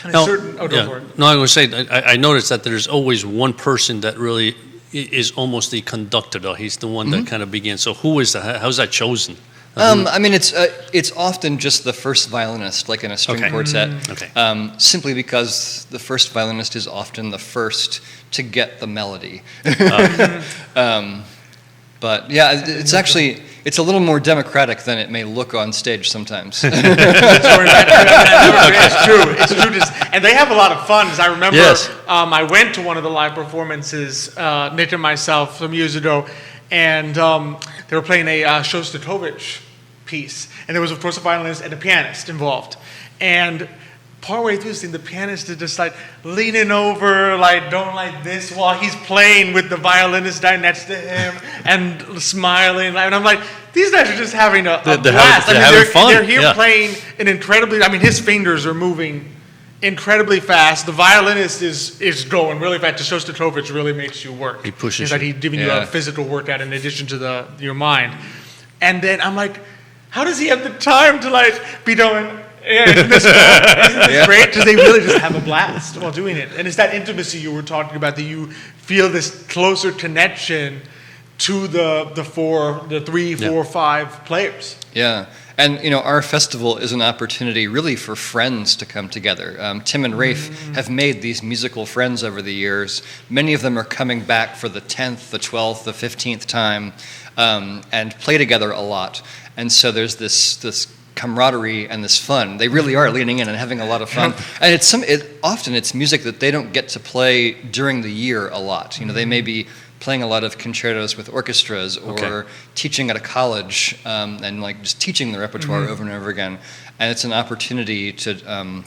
No, I was going to say, I noticed that there's always one person that really is almost the conductor, though. He's the one that kind of begins. So who is that? How's that chosen? I mean, it's often just the first violinist, like in a string quartet, simply because the first violinist is often the first to get the melody. But yeah, it's a little more democratic than it may look on stage sometimes. It's true. And they have a lot of fun. I remember I went to one of the live performances, Nick and myself, some years ago, and they were playing a Shostakovich piece. And there was, of course, a violinist and a pianist involved. And partway through this thing, the pianist is just like leaning over, like doing like this while he's playing with the violinist down next to him and smiling. And I'm like, these guys are just having a blast. Having fun. They're here playing an incredibly, his fingers are moving incredibly fast. The violinist is going really fast. The Shostakovich really makes you work. He pushes He's like he's giving you a physical workout in addition to your mind. And then I'm like, how does he have the time to like be doing? Isn't this great? Because they really just have a blast while doing it. And it's that intimacy you were talking about, that you feel this closer connection to the 3, 4, 5 players. Yeah. And, our festival is an opportunity really for friends to come together. Tim and Rafe have made these musical friends over the years. Many of them are coming back for the 10th, the 12th, the 15th time, and play together a lot. And so there's this camaraderie and this fun. They really are leaning in and having a lot of fun. And often it's music that they don't get to play during the year a lot. They may be playing a lot of concertos with orchestras or teaching at a college and like just teaching the repertoire over and over again. And it's an opportunity to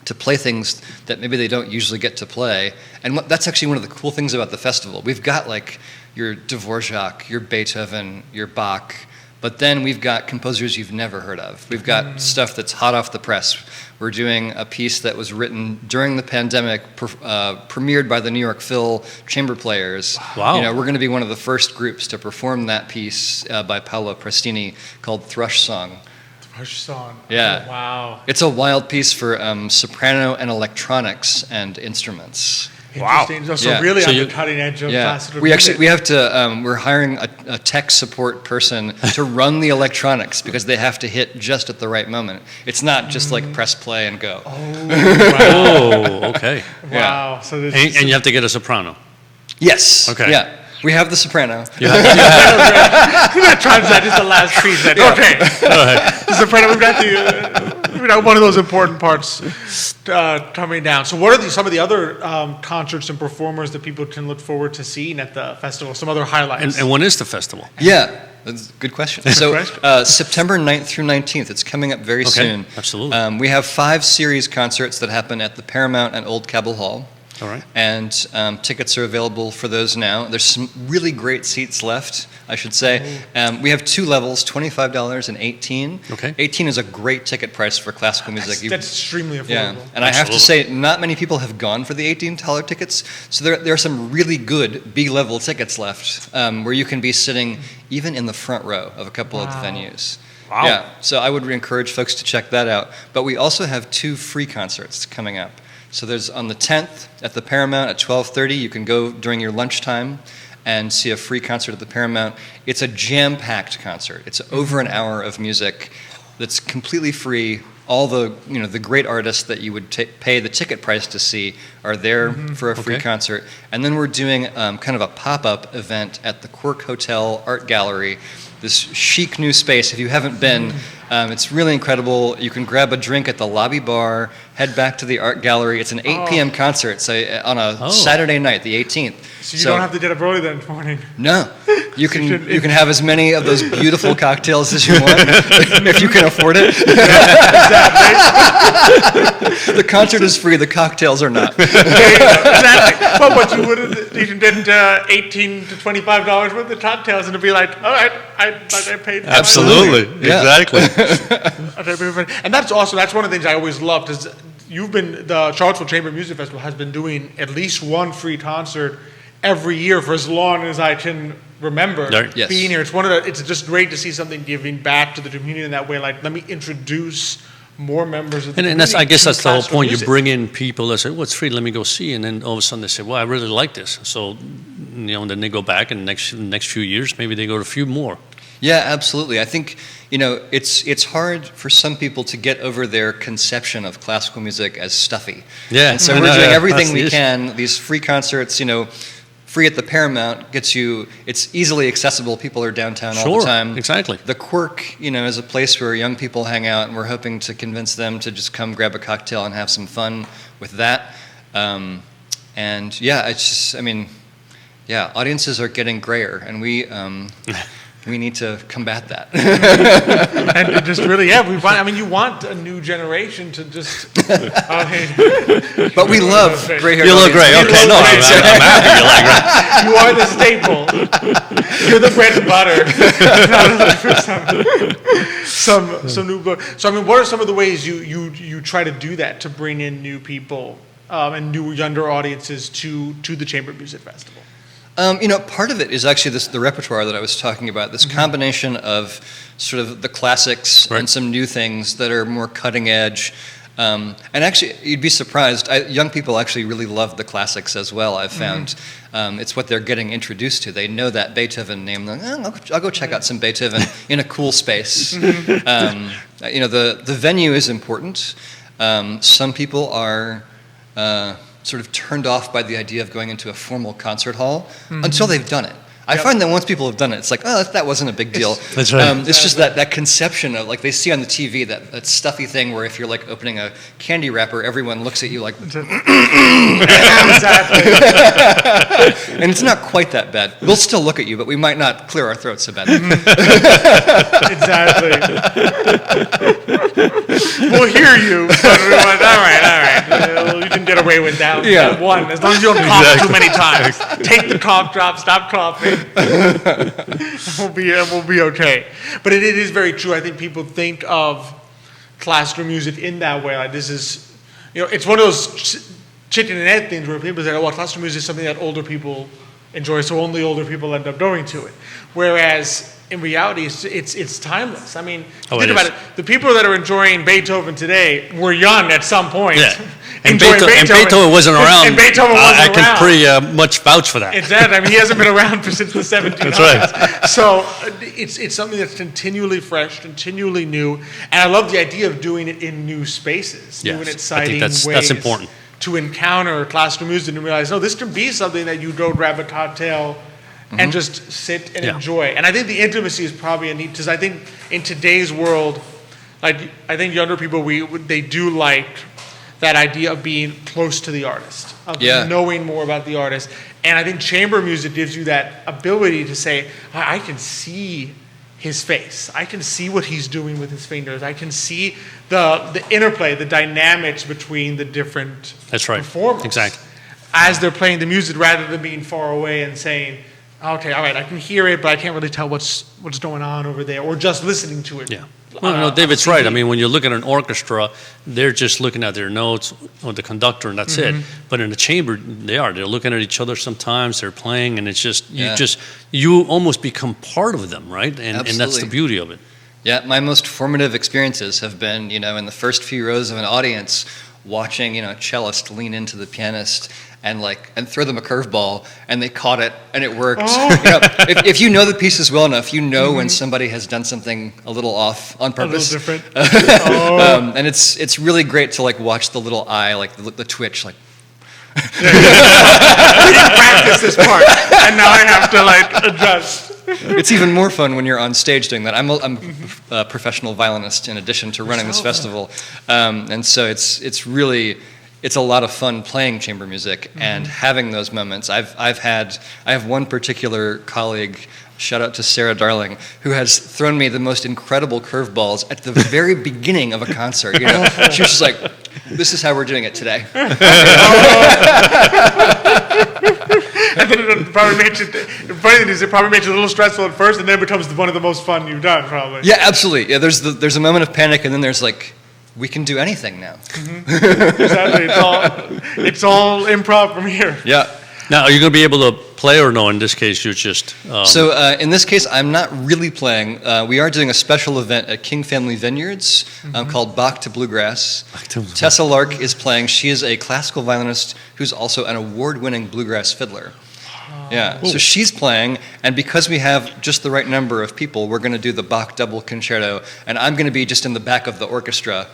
play things that maybe they don't usually get to play. And that's actually one of the cool things about the festival. We've got like your Dvorak, your Beethoven, your Bach, but then we've got composers you've never heard of. We've got stuff that's hot off the press. We're doing a piece that was written during the pandemic, premiered by the New York Phil chamber players. Wow. We're going to be one of the first groups to perform that piece by Paolo Prestini called Thrush Song. Thrush Song. Yeah. Oh, wow. It's a wild piece for soprano and electronics and instruments. Wow. So really on the cutting edge of classical music. We have to, we're hiring a tech support person to run the electronics because they have to hit just at the right moment. It's not just like press play and go. Oh, okay. Wow. So and you have to get a soprano. Yes. Okay. Yeah. We have the soprano. We're not trying to say this is the last piece. Then. Okay. The soprano, we've got one of those important parts coming down. So what are some of the other concerts and performers that people can look forward to seeing at the festival? Some other highlights? And when is the festival? Yeah, that's a good question. So September 9th through 19th, it's coming up very soon. Absolutely. We have 5 series concerts that happen at the Paramount and Old Cabell Hall. All right. And tickets are available for those now. There's some really great seats left, I should say. We have 2 levels, $25 and $18. Okay. 18 is a great ticket price for classical music. That's extremely affordable. Yeah, and I have to say, not many people have gone for the $18 tickets. So there are some really good B-level tickets left where you can be sitting even in the front row of a couple of the venues. Wow. Yeah, so I would encourage folks to check that out. But we also have 2 free concerts coming up. So there's on the 10th at the Paramount at 12:30. You can go during your lunchtime and see a free concert at the Paramount. It's a jam-packed concert. It's over an hour of music that's completely free. All the the great artists that you would pay the ticket price to see are there for a free concert. And then we're doing kind of a pop-up event at the Quirk Hotel Art Gallery this chic new space. If you haven't been, it's really incredible. You can grab a drink at the lobby bar, head back to the art gallery. It's an 8 p.m. concert, so on a Saturday night, the 18th. So you don't have to get up early that morning. No, you can have as many of those beautiful cocktails as you want if you can afford it. Exactly. The concert is free. The cocktails are not. Exactly. Well, what you would have, you did $18 to $25 worth of cocktails, and it'd be like, all right, I paid. Absolutely, exactly. And that's also one of the things I always loved is the Charlottesville Chamber Music Festival has been doing at least one free concert every year for as long as I can remember Yes. being here. It's just great to see something giving back to the community in that way. Like, let me introduce more members of the community. And that's, I guess that's the whole point. Music. You bring in people that say, well, it's free, let me go see. And then all of a sudden they say, well, I really like this. So, and then they go back, and next few years, maybe they go to a few more. Yeah, absolutely. I think, it's hard for some people to get over their conception of classical music as stuffy. Yeah. And so we're doing everything we can. These free concerts, free at the Paramount gets you, it's easily accessible. People are downtown all the time. Exactly. The Quirk, is a place where young people hang out, and we're hoping to convince them to just come grab a cocktail and have some fun with that. And yeah, it's just, audiences are getting grayer, and we need to combat that. And just really, you want a new generation to just. But we love gray hair. You look great. Okay, no, I'm happy you like that. You are the staple. You're the bread and butter. some new blood. So what are some of the ways you try to do that to bring in new people and new younger audiences to the Chamber Music Festival? Part of it is actually the repertoire that I was talking about, this combination of sort of the classics and some new things that are more cutting edge. And actually, you'd be surprised, young people actually really love the classics as well, I've found. It's what they're getting introduced to. They know that Beethoven name. I'll go check out some Beethoven in a cool space. The venue is important. Some people are sort of turned off by the idea of going into a formal concert hall until they've done it. I find that once people have done it, it's like, that wasn't a big deal. That's right. It's just that conception of, like, they see on the TV that stuffy thing where if you're, like, opening a candy wrapper, everyone looks at you like... Exactly. And it's not quite that bad. We'll still look at you, but we might not clear our throats about it. Exactly. We'll hear you, but we're like, all right. You can get away with that one, as long as you don't cough too many times. Take the cough drop, stop coughing. We'll be okay. But it is very true. I think people think of classical music in that way. Like, this is, it's one of those chicken and egg things where people say, well, classical music is something that older people enjoy, so only older people end up going to it. Whereas in reality, it's timeless. I mean, think about it. The people that are enjoying Beethoven today were young at some point. Yeah. And Beethoven wasn't around. And Beethoven wasn't around. I can pretty much vouch for that. Exactly. I mean, he hasn't been around since the 1700s. That's right. So it's something that's continually fresh, continually new, and I love the idea of doing it in new spaces, new and exciting ways. That's important. To encounter classical music and realize, no, this can be something that you go grab a cocktail and just sit and enjoy. And I think the intimacy is probably a neat, because I think in today's world, like, I think younger people, they do like that idea of being close to the artist, of knowing more about the artist. And I think chamber music gives you that ability to say, I can see his face. I can see what he's doing with his fingers. I can see the interplay, the dynamics between the different performers. Exactly. As they're playing the music, rather than being far away and saying, okay, all right, I can hear it, but I can't really tell what's going on over there, or just listening to it. Yeah. Well, no, David's right. I mean, when you look at an orchestra, they're just looking at their notes or the conductor, and that's it. But in the chamber, they're looking at each other sometimes. They're playing, and it's just you almost become part of them, right? And that's the beauty of it. Yeah, my most formative experiences have been, in the first few rows of an audience, watching, a cellist lean into the pianist and throw them a curveball, and they caught it, and it worked. If you know the pieces well enough, you know when somebody has done something a little off on purpose. A little different. And it's really great to watch the little eye, the twitch, We didn't practice this part, and now I have to adjust. it's even more fun when you're on stage doing that. I'm a professional violinist in addition to running this festival, and so it's really. It's a lot of fun playing chamber music and having those moments. I have one particular colleague, shout out to Sarah Darling, who has thrown me the most incredible curveballs at the very beginning of a concert. You know, she was just like, "This is how we're doing it today." And then it probably makes it. The funny thing is, it probably makes it a little stressful at first, and then it becomes one of the most fun you've done, probably. Yeah, absolutely. Yeah, there's a moment of panic, and then there's like, we can do anything now. Exactly. It's all improv from here. Yeah. Now, are you going to be able to play or no? In this case, you're just. So in this case, I'm not really playing. We are doing a special event at King Family Vineyards called Bach to Bluegrass. Tessa Lark is playing. She is a classical violinist who's also an award-winning bluegrass fiddler. Yeah, so she's playing, and because we have just the right number of people, we're going to do the Bach double concerto, and I'm going to be just in the back of the orchestra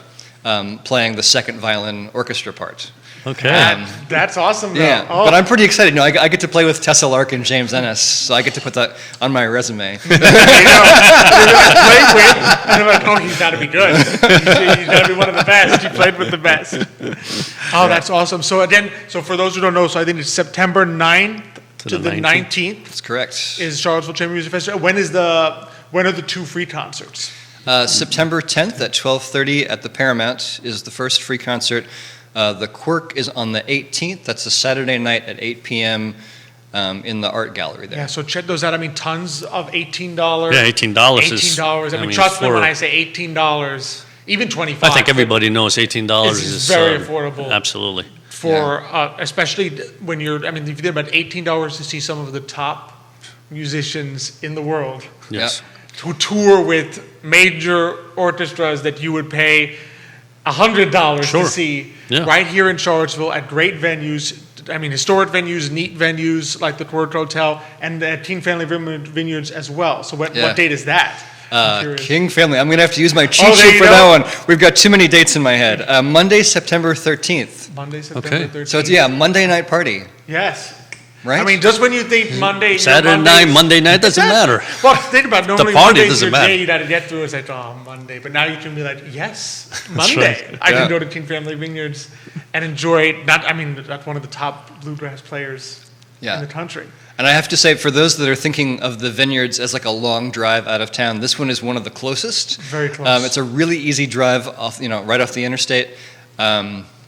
playing the second violin orchestra part. Okay. That's awesome, though. Yeah, but I'm pretty excited. No, I get to play with Tessa Lark and James Ennis, so I get to put that on my resume. You're like, played with, and I'm like, oh, he's got to be good. He's got to be one of the best. He played with the best. Oh, that's awesome. So again, for those who don't know, so I think it's September 9th to the 19th. That's correct. Is Charlottesville Chamber Music Festival. When are the two free concerts? September 10th at 12:30 at the Paramount is the first free concert. The Quirk is on the 18th. That's a Saturday night at 8 p.m. In the art gallery there. Yeah, so check those out. I mean, tons of $18. Yeah, $18 is. $18. I mean, trust me when I say $18, even $25. I think everybody knows $18 is very affordable. Absolutely. Especially when you're. I mean, if you think about $18 to see some of the top musicians in the world. Yes. Who tour with major orchestras that you would pay $100 to see right here in Charlottesville at great venues. I mean, historic venues, neat venues like the Court Hotel, and at King Family Vineyards as well. So what date is that? King Family. I'm going to have to use my cheat sheet for that one. We've got too many dates in my head. Monday, September 13th. Monday, September 13th. So it's, Monday night party. Yes. Right? I mean, just when you think Monday, Saturday night, Monday night doesn't matter. Well, think about it. Normally the party Monday's doesn't your matter. day you got to get through. It's like, oh, Monday. But now you can be like, yes, Monday. Right. I can go to King Family Vineyards and enjoy. That's one of the top bluegrass players in the country. And I have to say, for those that are thinking of the vineyards as like a long drive out of town, this one is one of the closest. Very close. It's a really easy drive off, right off the interstate.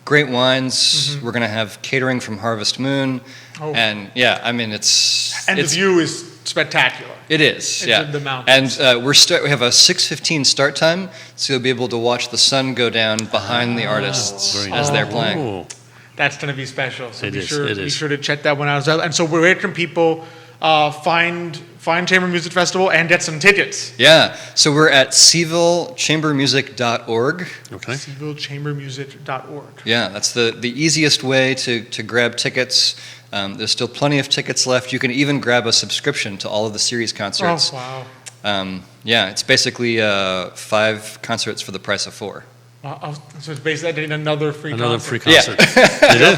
Great wines. We're going to have catering from Harvest Moon. Oh. And I mean, the view is spectacular. It is, it's in the mountains. And we have a 6:15 start time, so you'll be able to watch the sun go down behind the artists as they're playing. Oh. That's going to be special. So be is. sure to check that one out as well. And so where can people find Chamber Music Festival and get some tickets? Yeah, so we're at CVilleChambermusic.org. Okay. CVilleChambermusic.org. Yeah, that's the easiest way to grab tickets. There's still plenty of tickets left. You can even grab a subscription to all of the series concerts. Oh, wow. It's basically 5 concerts for the price of 4. So it's basically another free concert. Another free concert.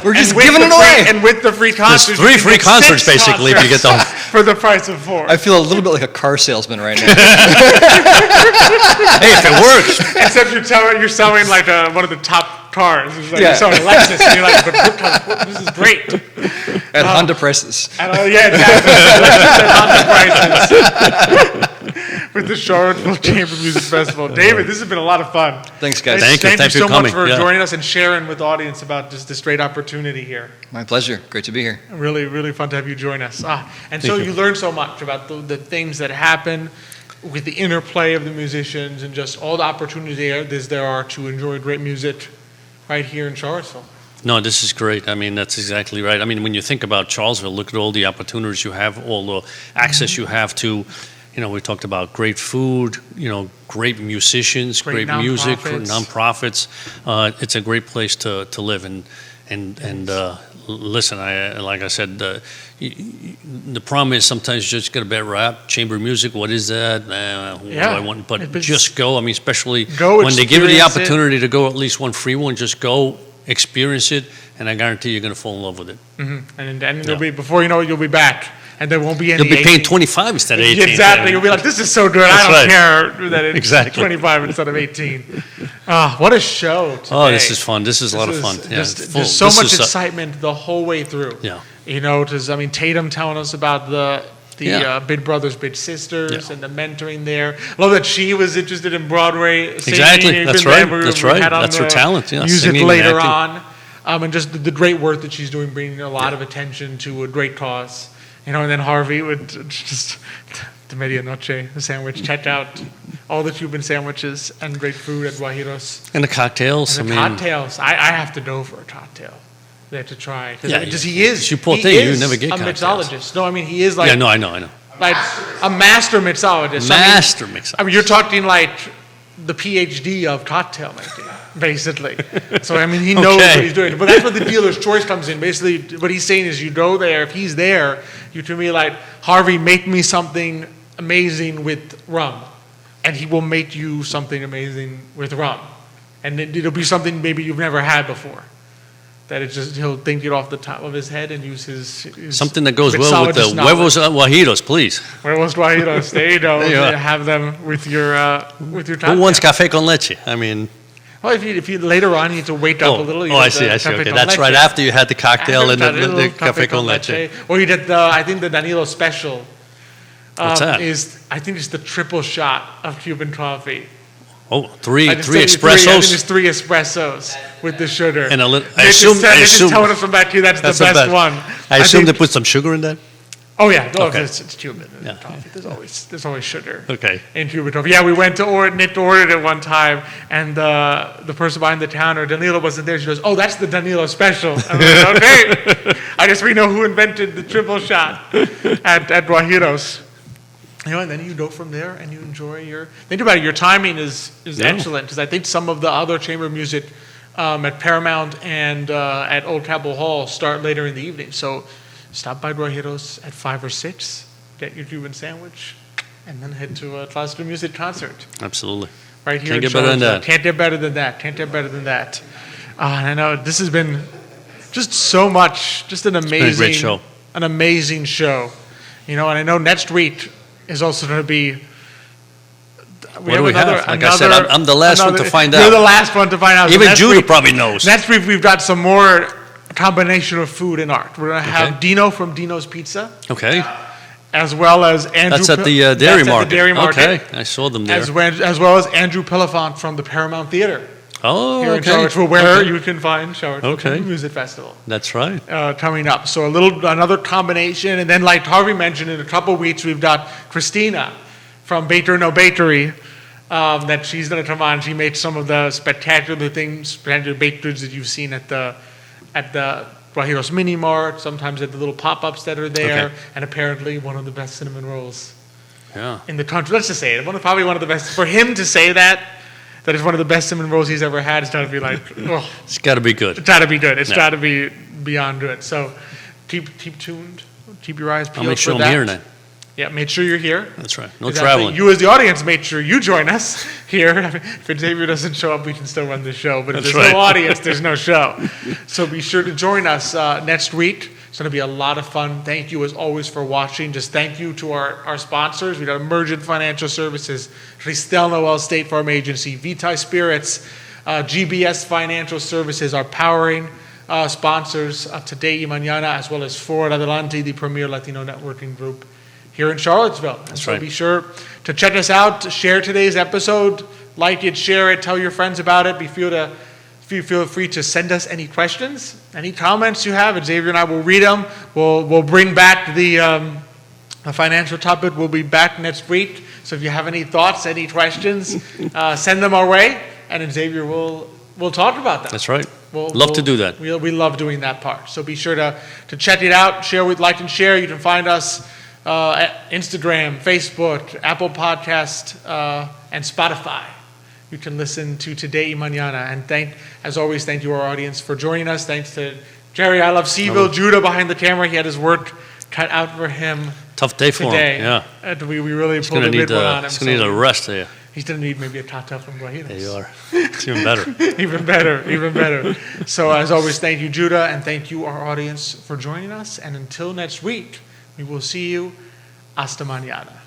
We're just giving it away. And with the free concerts, There's 3 free concerts basically if you get them. For the price of 4. I feel a little bit like a car salesman right now. Hey, if it works. Except you're selling like one of the top cars. It's like you're selling a Lexus, and you're like, but this is great. At Honda prices. Exactly. Lexus at Honda prices. With the Charlottesville Chamber Music Festival. David, this has been a lot of fun. Thanks, guys. Thank you so for much for coming. joining us and sharing with the audience about just this great opportunity here. My pleasure. Great to be here. Really, really fun to have you join us. So you learned so much about the things that happen with the interplay of the musicians and just all the opportunities there are to enjoy great music right here in Charlottesville. No, this is great. I mean, that's exactly right. I mean, when you think about Charlottesville, look at all the opportunities you have, all the access you have to. We talked about great food, great musicians, great music, nonprofits. It's a great place to live and listen. Like I said, the problem is sometimes you just get a bad rap. Chamber music, what is that? What do I want? But just go. I mean, especially when they give you the opportunity to go at least one free one, just go experience it, and I guarantee you're going to fall in love with it. Mm-hmm. And it'll be before you know it, you'll be back. and there won't be any. You'll be paying 25 instead of 18. Exactly. You'll be like, this is so good. That's I don't right. care that it's Exactly. 25 instead of 18. What a show today. Oh, this is fun. This is a lot of fun. Yeah, Just, full. just so This much is, excitement the whole way through. Yeah. You know, Tatum telling us about the Yeah. Big Brothers, Big Sisters, Yeah. and the mentoring there. I love that she was interested in Broadway singing. Exactly. That's right. We That's had right. on That's her the talent. Yeah. Music Singing and later acting. on. And just the great work that she's doing, bringing a lot of attention to a great cause. You know, and then Harvey would just the medianoche, the sandwich, check out all the Cuban sandwiches and great food at Guajiros. And the cocktails. And the I mean, cocktails. I have to go for a cocktail. They have to try. Yeah, Because he is. you poor he thing, you is never get a cocktails. mixologist. No, I mean, he is like. yeah, no, I know. Like a master mixologist. Master I mixologist. mean, you're talking like the PhD of cocktail making, basically. So, I mean, he knows Okay. what he's doing. But that's where the dealer's choice comes in. Basically, what he's saying is you go there, if he's there, you to me like, Harvey, make me something amazing with rum. And he will make you something amazing with rum. And it'll be something maybe you've never had before. That it's just, he'll think it off the top of his head and use his Something that goes well with the mixologist knowledge. huevos Guajiros, please. Huevos Guajiros, there you go. There you are. Have them with your Who wants café con leche? I mean, Well, if you later on you need to wake up a little. You I get see. the I see. café Okay, con that's right leche. after you had the cocktail and After that, the little café con leche. Or you did I think the Danilo special. What's that? I think it's the triple shot of Cuban coffee. Oh, three I just said espressos. I think it's 3 espressos with the sugar. And a little. I They assume. just telling us from back here that's the best one. I assume think- they put some sugar in that. Oh yeah, no, Okay. it's Cuban Yeah. coffee. There's always sugar. Okay. In Cuban coffee. Yeah, we went to Nick ordered it one time, and the person behind the counter, Danilo, wasn't there. She goes, "Oh, that's the Danilo special." I'm like, okay. I guess we know who invented the triple shot at Guajiros. You know, and then you go from there and you enjoy your. Think about it. Your timing is Yeah. excellent because I think some of the other chamber music at Paramount and at Old Capitol Hall start later in the evening. So stop by Guajiros at 5 or 6, get your Cuban sandwich, and then head to a classical music concert Absolutely. right here. Can't in get better than Charlottesville. that. Can't get better than that. Can't get better than that. And I know this has been just so much, just an amazing, been a great show. An amazing show. You know, and I know next week is also going to be. What do we have? Like I said, I'm the last one to find out. You're the last one to find out. So Even next Judah week- probably knows. Next week we've got some more combination of food and art. We're going to have Okay. Dino from Dino's Pizza, Okay. as well as Andrew. That's at the That's dairy at the market. dairy market. Okay. I saw them there. As well as Andrew Pelifant from the Paramount Theater Oh, here in okay. Charlottesville, where Okay. you can find Charlottesville Okay. Music Festival That's right. coming up. So another combination, and then like Harvey mentioned, in a couple weeks we've got Christina from Baker No Bakery. That she's going to come on. She made some of the spectacular baked goods that you've seen at the Guajiros Mini Mart, sometimes at the little pop-ups that are there, Okay. and apparently one of the best cinnamon rolls Yeah. in the country. Let's just say it. Probably one of the best. For him to say that it's one of the best cinnamon rolls he's ever had, it's got to be like, oh, It's got to be good. it's got to be good. It's Yeah. got to be beyond good. So keep tuned. Keep your eyes peeled I'll make sure for I'm that. here now. Yeah, make sure you're here. That's right. No Exactly. traveling. You as the audience, make sure you join us here. If Xavier doesn't show up, we can still run the show. But if That's there's right. no audience, there's no show. So be sure to join us next week. It's going to be a lot of fun. Thank you as always for watching. Just thank you to our sponsors. We got Emergent Financial Services, Cristel Noel State Farm Agency, Vitae Spirits, GBS Financial Services, our powering sponsors of Today y Mañana, as well as Ford Adelante, the premier Latino networking group here in Charlottesville. That's so right. be sure to check us out, share today's episode, like it, share it, tell your friends about it. Feel free to send us any questions, any comments you have, and Xavier and I will read them. We'll bring back the financial topic. We'll be back next week. So if you have any thoughts, any questions, send them our way, and then Xavier will talk about them. That's right. Love Love to do that. We love doing that part. So be sure to check it out, share with, like, and share. You can find us at Instagram, Facebook, Apple Podcast, and Spotify. You can listen to Today y Mañana. And as always, thank you our audience for joining us. Thanks to Jerry, I Love CVille, Judah behind the camera. He had his work cut out for him Tough day for today. him. Yeah. And we really He's pulled going a to big one on him. he's gonna need a rest there. He's going to need maybe a tata from Guajiros. There you are. It's even better. Even better, even better. So as always, thank you, Judah, and thank you, our audience, for joining us. And until next week, We will see you hasta mañana.